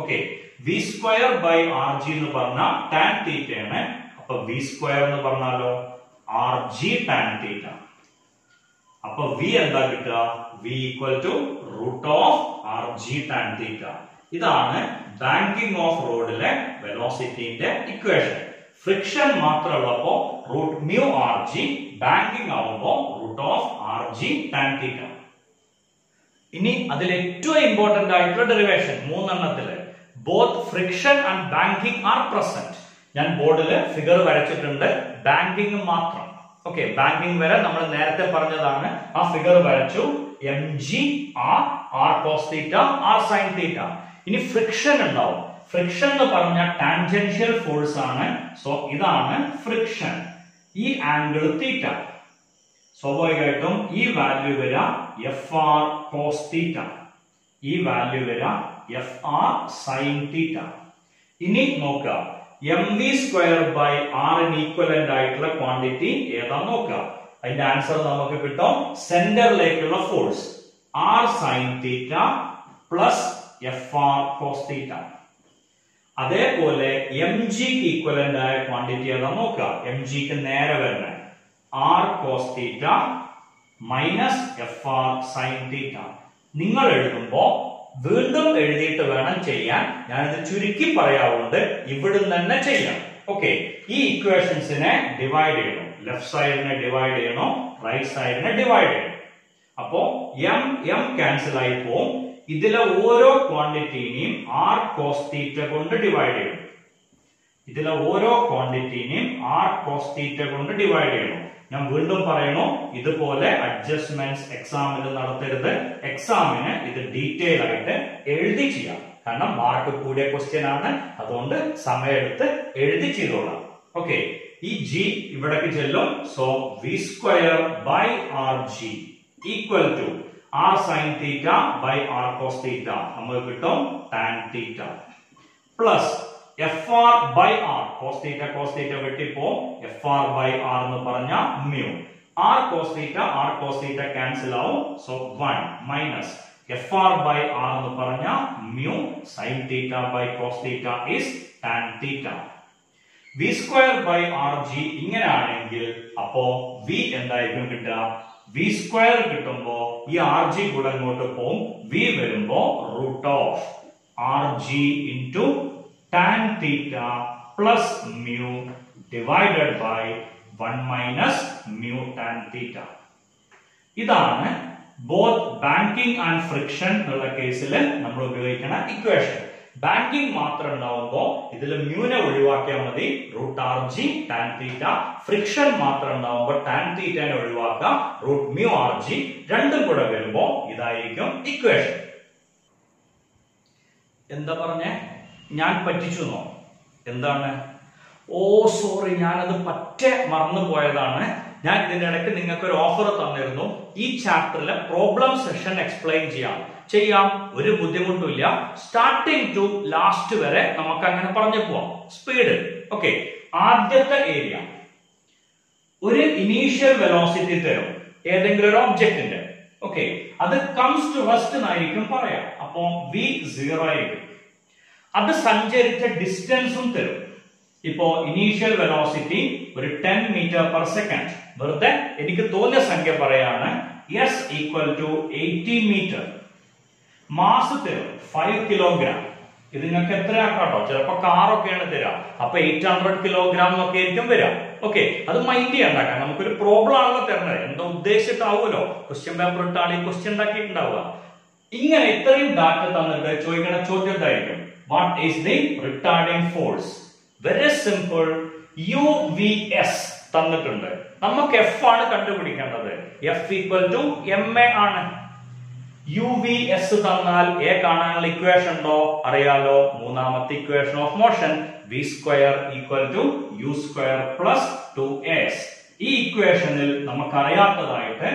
Speaker 1: okay, v square by rg എന്ന് പറഞ്ഞാൽ tan theta ആണ്. അപ്പോൾ v square എന്ന് പറഞ്ഞാലോ rg tan theta. അപ്പോൾ v എന്താ കിട്ടുക? v equal to root of rg tan theta. ഇതാണ് ബാങ്കിങ് ഓഫ് റോഡിലെ വെലോസിറ്റിന്റെ ഇക്വേഷൻ. ഫ്രിക്ഷൻ മാത്രമുള്ളപ്പോ root mu R G, banking ആവുമ്പോ root of R G tan theta. ഇനി അതിൽ ഏറ്റവും ഇമ്പോർട്ടന്റ് ആയിട്ടുള്ള ഡെറിവേഷൻ മൂന്നെണ്ണത്തില് both friction and banking are present. ഞാൻ ബോർഡിൽ ഫിഗർ വരച്ചിട്ടുണ്ട്. ബാങ്കിങ് മാത്രം. ഓക്കെ, ബാങ്കിങ് വരെ നമ്മൾ നേരത്തെ പറഞ്ഞതാണ്. ആ ഫിഗർ വരച്ചു. mg r cos theta r sin theta. ഇനി ഫ്രിക്ഷൻ ഉണ്ടാവും. ഫ്രിക്ഷൻ എന്ന് പറഞ്ഞ ടാൻജൻഷ്യൽ ഫോഴ്സ് ആണ്. സോ ഇതാണ് ഫ്രിക്ഷൻ. ഈ ആംഗിൾ തീറ്റ. സ്വാഭാവികമായിട്ടും ഈ വാല്യൂ വരാ fr cos theta. ഈ വാല്യൂ വരാ fr sin theta. ഇനി നോക്കുക, mv square by r ന് ഈക്വലന്റ് ആയിട്ടുള്ള ക്വാണ്ടിറ്റി ഏതാ നോക്കുക. അതിന്റെ ആൻസർ നമുക്ക് കിട്ടും സെന്ററിലേക്കുള്ള force r sin theta plus fr cos theta. അതേപോലെ mg ക്ക് ഈക്വലന്റ് ആയ ക്വാണ്ടിറ്റി ഏതാ നോക്കുക. mg ക്ക് നേരെ വരണ r cos theta minus fr sin theta. നിങ്ങൾ എഴുതുമ്പോ വീണ്ടും എഴുതിയിട്ട് വേണം ചെയ്യാൻ. ഞാനിത് ചുരുക്കി പറയാവുണ്ട്. ഇവിടുന്ന് തന്നെ ചെയ്യാം. ഓക്കെ, ഈ ഇക്വേഷൻസിനെ ഡിവൈഡ് ചെയ്യണം. ലെഫ്റ്റ് സൈഡിനെ ഡിവൈഡ് ചെയ്യണോ, റൈറ്റ് സൈഡിനെ ഡിവൈഡ് ചെയ്യണം. അപ്പോ m ക്യാൻസൽ ആയി പോകും. ഇതിലെ ഓരോ ക്വാണ്ടിറ്റിനെയും r cos theta കൊണ്ട് ഡിവൈഡ് ചെയ്യണം. ഇതിലെ ഓരോ ക്വാണ്ടിറ്റിനെയും r cos theta കൊണ്ട് ഡിവൈഡ് ചെയ്യണം. ഞാൻ വീണ്ടും പറയണോ, ഇതുപോലെ അഡ്ജസ്റ്റ്മെന്റ്സ് എക്സാമിൽ നടത്തരുത്. എക്സാമിന് ഇത് ഡീറ്റെയിൽ ആയിട്ട് എഴുതി ചെയ്യാം. കാരണം മാർക്ക് കൂടിയ ക്വസ്റ്റ്യൻ ആണ്. അതുകൊണ്ട് സമയമെടുത്ത് എഴുതി ചെയ്തോളാം. ഓക്കെ, ഈ g ഇവിടേക്ക് ചെല്ലും. So v square by R g equal to r sin theta by r cos theta നമുക്ക് കിട്ടും tan theta plus fr by r cos theta വെട്ടിപ്പോ fr by r എന്ന് പറഞ്ഞ mu r cos theta cancel ആവും. So 1 minus fr by r എന്ന് പറഞ്ഞ mu sin theta by cos theta is tan theta. v square by rg ഇങ്ങനെയാണെങ്കിൽ അപ്പോ v എന്തായിരിക്കും കിട്ടുക? v square കിട്ടുമ്പോ ഈ ആർ ജി കൂടെ അങ്ങോട്ട് പോകും. v വരുമ്പോ root of R g into tan theta plus mu divided by 1 minus mu tan theta. ഇതാണ് ബോത്ത് ബാങ്കിങ് ആൻഡ് ഫ്രിക്ഷൻ എന്നുള്ള കേസിൽ നമ്മൾ ഉപയോഗിക്കുന്ന ഇക്വേഷൻ. ബാങ്കിങ് മാത്രം ഉണ്ടാവുമ്പോ ഇതിൽ മ്യൂനെ ഒഴിവാക്കിയാൽ മതി, root R G tan theta. Friction മാത്രം ഉണ്ടാവുമ്പോ ടാൻ തീറ്റനെ ഒഴിവാക്കാം, റൂട്ട് മ്യൂ ആർ ജി. രണ്ടും കൂടെ വരുമ്പോ ഇതായിരിക്കും ഇക്വേഷൻ. എന്താ പറഞ്ഞേ? ഞാൻ പറ്റിച്ചു. എന്താണ്? ഓ സോറി, ഞാനത് പറ്റേ മറന്നു പോയതാണ്. ഞാൻ ഇതിന്റെ ഇടയ്ക്ക് നിങ്ങൾക്ക് ഒരു ഓഫർ തന്നിരുന്നു. ഈ ചാപ്റ്ററിലെ പ്രോബ്ലം സെഷൻ എക്സ്പ്ലെയിൻ ചെയ്യാം, ഒരു ബുദ്ധിമുട്ടില്ല. സ്റ്റാർട്ടിംഗ് ടു ലാസ്റ്റ് വരെ നമുക്ക് അങ്ങനെ പറഞ്ഞു പോവാം. സ്പീഡ്. ഓക്കെ, ആദ്യത്തെ ഏരിയ ഒരു ഇനീഷ്യൽ വെലോസിറ്റി തരും ഏതെങ്കിലും ഒരു ഒബ്ജക്റ്റിന്റെ. ഓക്കെ, അത് കംസ് ടു റെസ്റ്റ് എന്നായിരിക്കും പറയാം. അപ്പോ v 0 ആയിരിക്കും. അത് സഞ്ചരിച്ച ഡിസ്റ്റൻസും തരും. ഇപ്പോ ഇനീഷ്യൽ വെലോസിറ്റി ഒരു 10 മീറ്റർ പെർ സെക്കൻഡ്. വെറുതെ എനിക്ക് തോന്നിയ സംഖ്യ പറയാണ്. s equal to 80 metre. Mass തരും 5 കിലോഗ്രാം. ഇത് നിങ്ങൾക്ക് എത്ര ആക്കാട്ടോ, ചിലപ്പോ കാറൊക്കെയാണ് തരാം. അപ്പൊ 800 കിലോഗ്രാം എന്നൊക്കെ ആയിരിക്കും വരാം. ഓക്കെ, അത് മൈൻഡ് ചെയ്യണ്ടാക്കാം. നമുക്കൊരു പ്രോബ്ലം ആണല്ലോ തരുന്നത്, എന്തോ ഉദ്ദേശിച്ചിട്ടാവുമല്ലോ ക്വസ്റ്റ്യൻ പേപ്പർ ഇട്ടാണ് ഈ ക്വസ്റ്റ്യൻ ഉണ്ടാക്കിയിട്ടുണ്ടാവുക. ഇങ്ങനെ ഇത്രയും ഡാറ്റ തന്നിട്ട് ചോദിക്കുന്ന ചോദ്യം എന്തായിരിക്കും? What is the retarding force? Very simple. UVS തന്നിട്ടുണ്ട്. നമുക്ക് F ആണ് കണ്ടുപിടിക്കേണ്ടത്. F ഈക്വൽ ടു ma ആണ്. UVS തന്നാൽ A കാണാനുള്ള ഇക്വേഷൻ ഉണ്ടോ? അറിയാലോ, മൂന്നാമത്തെ equation of motion v square equal to u square plus 2s. ഈ ഇക്വേഷനിൽ നമുക്ക് അറിയാത്തതായിട്ട്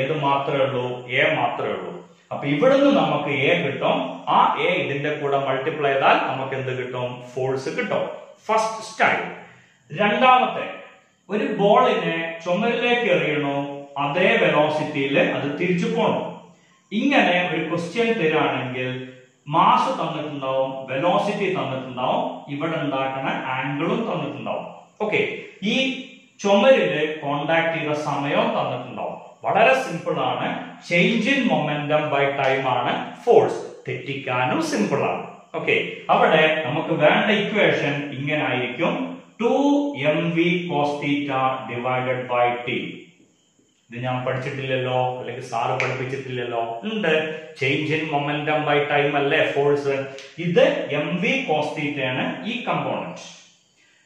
Speaker 1: ഏത് മാത്രമേ ഉള്ളൂ? A മാത്രമേ ഉള്ളൂ. അപ്പൊ ഇവിടുന്ന് നമുക്ക് A കിട്ടും. ആ A ഇതിന്റെ കൂടെ മൾട്ടിപ്ലൈ ചെയ്താൽ നമുക്ക് എന്ത് കിട്ടും? ഫോഴ്സ് കിട്ടും. First style. രണ്ടാമത്തെ, ഒരു ബോളിനെ ചുമരിലേക്ക് എറിയണോ, അതേ വെലോസിറ്റിയിൽ അത് തിരിച്ചു പോകണം. ഇങ്ങനെ ഒരു ക്വസ്റ്റ്യൻ തരാണെങ്കിൽ മാസ് തന്നിട്ടുണ്ടാവും, വെലോസിറ്റി തന്നിട്ടുണ്ടാവും, ഇവിടെ ഉണ്ടാക്കുന്ന ആംഗിളും തന്നിട്ടുണ്ടാവും. ഓക്കെ, ഈ ചുമരില് കോണ്ടാക്ട് ചെയ്ത സമയവും തന്നിട്ടുണ്ടാവും. വളരെ സിമ്പിൾ ആണ്. Change in momentum by time ആണ് ഫോഴ്സ്. തെറ്റിക്കാനും സിമ്പിൾ ആണ്. ഓക്കെ, അവിടെ നമുക്ക് വേണ്ട ഇക്വേഷൻ ഇങ്ങനെ ആയിരിക്കും. 2mv cos theta divided by t. ഇത് ഞാൻ പഠിച്ചിട്ടില്ലല്ലോ, അല്ലെങ്കിൽ സാറ് പഠിപ്പിച്ചിട്ടില്ലല്ലോ. ഉണ്ട്. Change in momentum by time അല്ലേ ഫോഴ്സ്. ഇത് mv cos theta ആണ്. ഈ കമ്പോണന്റ്,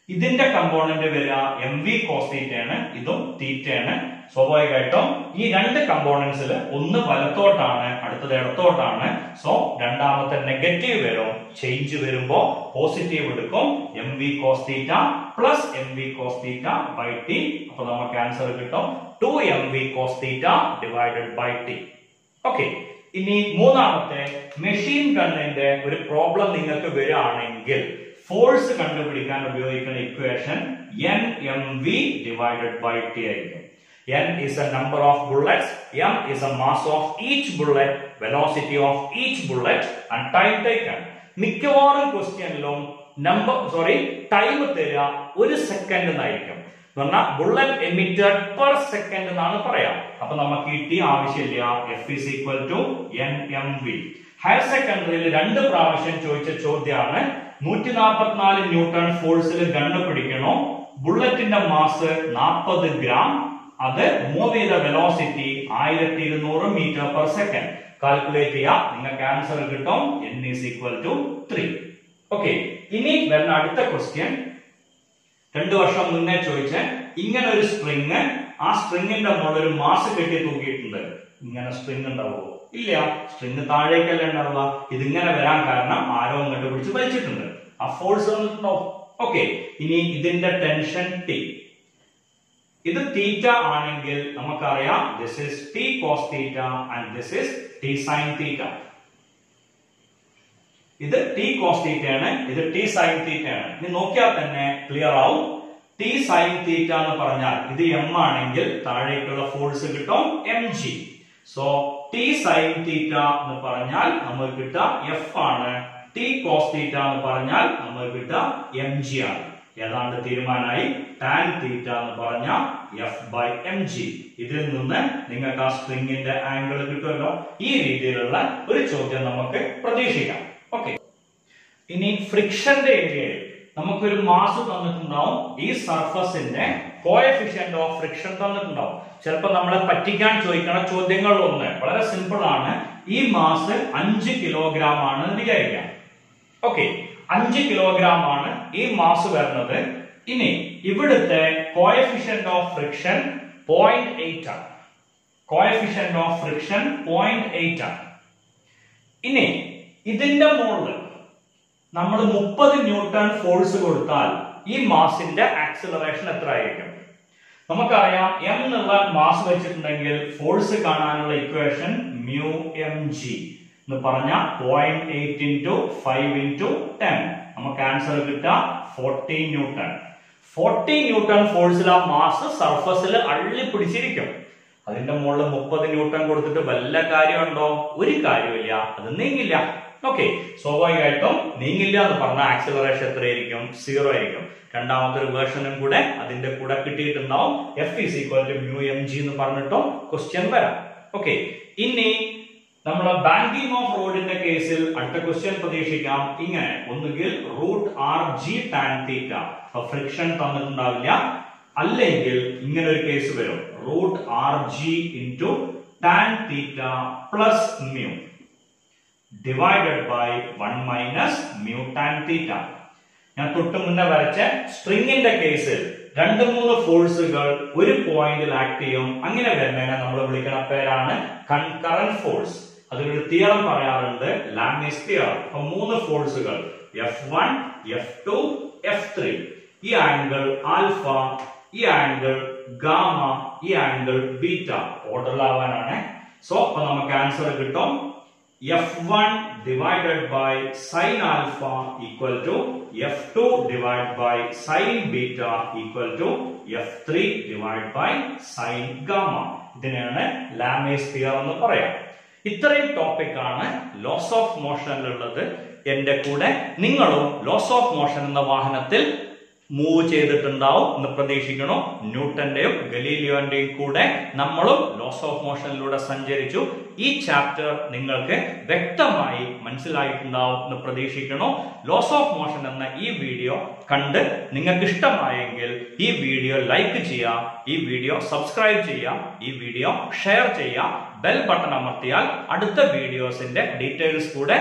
Speaker 1: ഇതിന്റെ കമ്പോണന്റ് വരിക mv cos theta ആണ്. ഇതും തീറ്റ ആണ്. സ്വാഭാവികമായിട്ടും ഈ രണ്ട് കമ്പോണന്റ്സിൽ ഒന്ന് വലത്തോട്ടാണ്, അടുത്തത് ഇടത്തോട്ടാണ്. സോ രണ്ടാമത്തെ നെഗറ്റീവ് വരും. ചേഞ്ച് വരുമ്പോ പോസിറ്റീവ് എടുക്കും. mv cos theta plus mv cos theta by t. അപ്പൊ നമുക്ക് ആൻസർ കിട്ടും 2mv cos theta divided by t. Okay, ഇനി മൂന്നാമത്തെ, മെഷീൻ ഗണ്ണിന്റെ ഒരു പ്രോബ്ലം നിങ്ങൾക്ക് വരികയാണെങ്കിൽ ഫോഴ്സ് കണ്ടുപിടിക്കാൻ ഉപയോഗിക്കുന്ന equation nmv divided by t ആയിരിക്കും. N is a number of bullets, m is a mass of each bullet, velocity of each bullet and time taken. മിക്കവാറും ക്വസ്റ്റ്യനിലും time തരിക 1 സെക്കൻഡ് എന്നായിരിക്കും. പറഞ്ഞാൽ ബുള്ളറ്റ് എമിറ്റഡ് പെർ സെക്കൻഡ് എന്നാണ് പറയാം. അപ്പൊ നമുക്ക് ഈ ടി ആവശ്യമില്ല. F is equal to nmv. Higher സെക്കൻഡറിയിൽ 2 പ്രാവശ്യം ചോദിച്ച ചോദ്യമാണ്. 144 ന്യൂട്ടൺ ഫോഴ്സിൽ ഗണ്ണ് പിടിക്കണോ, ബുള്ളറ്റിന്റെ മാസ് 40 ഗ്രാം, അത് മൂവ് ചെയ്ത velocity 1200 metre per second. Calculate ചെയ്യാം, നിങ്ങൾക്ക് ആൻസർ കിട്ടും. n is equal to 3. Okay, ഇനി വരുന്ന അടുത്ത ക്വസ്റ്റ്യൻ 2 വർഷം മുന്നേ ചോദിച്ച ഇങ്ങനെ ഒരു സ്ട്രിങ്, ആ സ്ട്രിങ്ങിന്റെ മുകളിൽ ഒരു മാസ് കെട്ടി തൂക്കിയിട്ടുണ്ട്. ഇങ്ങനെ സ്ട്രിങ് ഉണ്ടാവുമോ? ഇല്ല. സ്ട്രിങ് താഴേക്കല്ല ഉണ്ടാവുക. ഇതിങ്ങനെ വരാൻ കാരണം ആരോ ഇങ്ങോട്ട് പിടിച്ച് വലിച്ചിട്ടുണ്ട്. ആ ഫോഴ്സ് വന്നിട്ടുണ്ടാവും. ഓക്കെ, ഇനി ഇതിന്റെ ടെൻഷൻ T. ഇത് തീറ്റ ആണെങ്കിൽ നമുക്കറിയാം this is t cos theta and this is t sin theta. ഇത് t cos theta ആണ്, ഇത് t sin theta ആണ്. ഇനി നോക്കിയാൽ തന്നെ ക്ലിയർ ആവും. t sin theta എന്ന് പറഞ്ഞാൽ ഇത് m ആണെങ്കിൽ താഴേക്കുള്ള ഫോഴ്സ് കിട്ടും mg. So t sin theta എന്ന് പറഞ്ഞാൽ നമുക്ക് കിട്ടുക f ആണ്. t cos theta എന്ന് പറഞ്ഞാൽ നമുക്ക് കിട്ടുക mg ആണ്. ഏതാണ്ട് തീരുമാനമായി. tan തീറ്റ എന്ന് പറഞ്ഞ f by mg. ഇതിൽ നിന്ന് നിങ്ങൾക്ക് ആ സ്ട്രിങ്ങിന്റെ ആംഗിൾ കിട്ടുമല്ലോ. ഈ രീതിയിലുള്ള ഒരു ചോദ്യം നമുക്ക് പ്രതീക്ഷിക്കാം. ഓക്കെ, ഇനി ഫ്രിക്ഷന്റെ ഏരിയയിൽ നമുക്കൊരു മാസ് തന്നിട്ടുണ്ടാവും. ഈ സർഫസിന്റെ കോഎഫിഷ്യന്റ് ഓഫ് ഫ്രിക്ഷൻ തന്നിട്ടുണ്ടാവും. ചിലപ്പോൾ നമ്മളെ പറ്റിക്കാൻ ചോദിക്കണ ചോദ്യങ്ങളിലൊന്ന് വളരെ സിമ്പിൾ ആണ്. ഈ മാസ് 5 കിലോഗ്രാം ആണ് വിചാരിക്കാം. ഓക്കെ, 5 കിലോഗ്രാം ആണ് ഈ മാസ് വരുന്നത്. ഇനി ഇവിടുത്തെ കോഎഫിഷ്യന്റ് ഓഫ് ഫ്രിക്ഷൻ 0.8 ആണ്. കോഎഫിഷ്യന്റ് ഓഫ് ഫ്രിക്ഷൻ 0.8 ആണ്. ഇനി ഇതിന്റെ മുകളിൽ നമ്മൾ 30 ന്യൂട്ടൺ ഫോഴ്സ് കൊടുത്താൽ ഈ മാസിന്റെ ആക്സിലറേഷൻ എത്ര ആയിരിക്കും? നമുക്കറിയാം m എന്നുള്ള മാസ് വെച്ചിട്ടുണ്ടെങ്കിൽ ഫോഴ്സ് കാണാനുള്ള ഇക്വേഷൻ μmg എന്ന് പറഞ്ഞ 0.8 into 5 into 10. നമുക്ക് ആൻസർ കിട്ടുക 40 ന്യൂട്ടൺ. 40 ന്യൂട്ടൺ ഫോഴ്സിൽ ആ മാസ് സർഫസിൽ അള്ളി പിടിച്ചിരിക്കും. അതിന്റെ മുകളിൽ 30 ന്യൂട്ടൺ കൊടുത്തിട്ട് വല്ല കാര്യമുണ്ടോ? ഒരു കാര്യമില്ല, അത് നീങ്ങില്ല. ഓക്കെ, സ്വാഭാവികമായിട്ടും നീങ്ങില്ല എന്ന് പറഞ്ഞാൽ ആക്സിലറേഷൻ എത്രയായിരിക്കും? 0 ആയിരിക്കും. രണ്ടാമത്തെ ഒരു വേർഷനും കൂടെ അതിന്റെ കൂടെ കിട്ടിയിട്ടുണ്ടാവും. F is equal to mu mg എന്ന് പറഞ്ഞിട്ടും ക്വസ്റ്റ്യൻ വരാം. ഓക്കെ, ഇനി നമ്മളെ ബാങ്കിങ് ഓഫ് റോഡിന്റെ കേസിൽ അടുത്ത ക്വസ്റ്റ്യൻ പ്രതീക്ഷിക്കാം ഇങ്ങനെ, ഒന്നുകിൽ √rg tan θ, ഫ്രിക്ഷൻ തന്നിട്ടുണ്ടാവില്ല, അല്ലെങ്കിൽ ഇങ്ങനെ ഒരു കേസ് വരും, √rg into tan θ plus mu divided by 1 minus mu tan θ. ഞാൻ തൊട്ട് മുന്നേ വരച്ച സ്ട്രിങ്ങിന്റെ കേസിൽ 2-3 ഫോഴ്സുകൾ ഒരു പോയിന്റിൽ ആക്ട് ചെയ്യും. അങ്ങനെ വരുന്നതിനെ നമ്മൾ വിളിക്കുന്ന പേരാണ് കൺകറന്റ് ഫോഴ്സ്. അതിനൊരു തിയറം പറയാറുണ്ട്, ലാമിസ് തിയറം. അപ്പൊ 3 ഫോഴ്സുകൾ F1, F2, F3. ഈ ആംഗിൾ ആൽഫ, ഈ ആംഗിൾ ഗാമ, ഈ ആംഗിൾ ബീറ്റ ഓർഡറിലാവാനാണ്. സോ അപ്പൊ നമുക്ക് ആൻസർ കിട്ടും F1 divided by sin alpha equal to F2 divided by sin beta equal to F3 divided by sin gamma. ഇതിനെയാണ് ലാമേസ് theorem എന്ന് പറയാം. ഇത്രയും ടോപ്പിക് ആണ് ലോസ് ഓഫ് മോഷനിലുള്ളത്. എന്റെ കൂടെ നിങ്ങളും ലോസ് ഓഫ് മോഷൻ എന്ന വാഹനത്തിൽ മൂവ് ചെയ്തിട്ടുണ്ടാവും എന്ന് പ്രതീക്ഷിക്കണം. ന്യൂട്ടന്റെയും ഗലീലിയോന്റെയും കൂടെ നമ്മളും ലോസ് ഓഫ് മോഷനിലൂടെ സഞ്ചരിച്ചു. ഈ ചാപ്റ്റർ നിങ്ങൾക്ക് വ്യക്തമായി മനസ്സിലായിട്ടുണ്ടാവും എന്ന് പ്രതീക്ഷിക്കണം. ലോസ് ഓഫ് മോഷൻ എന്ന ഈ വീഡിയോ കണ്ട് നിങ്ങൾക്ക് ഇഷ്ടമായെങ്കിൽ ഈ വീഡിയോ ലൈക്ക് ചെയ്യാം, ഈ വീഡിയോ സബ്സ്ക്രൈബ് ചെയ്യാം, ഈ വീഡിയോ ഷെയർ ചെയ്യാം. ബെൽ ബട്ടൺ അമർത്തിയാൽ അടുത്ത വീഡിയോസിന്റെ ഡീറ്റെയിൽസ് കൂടെ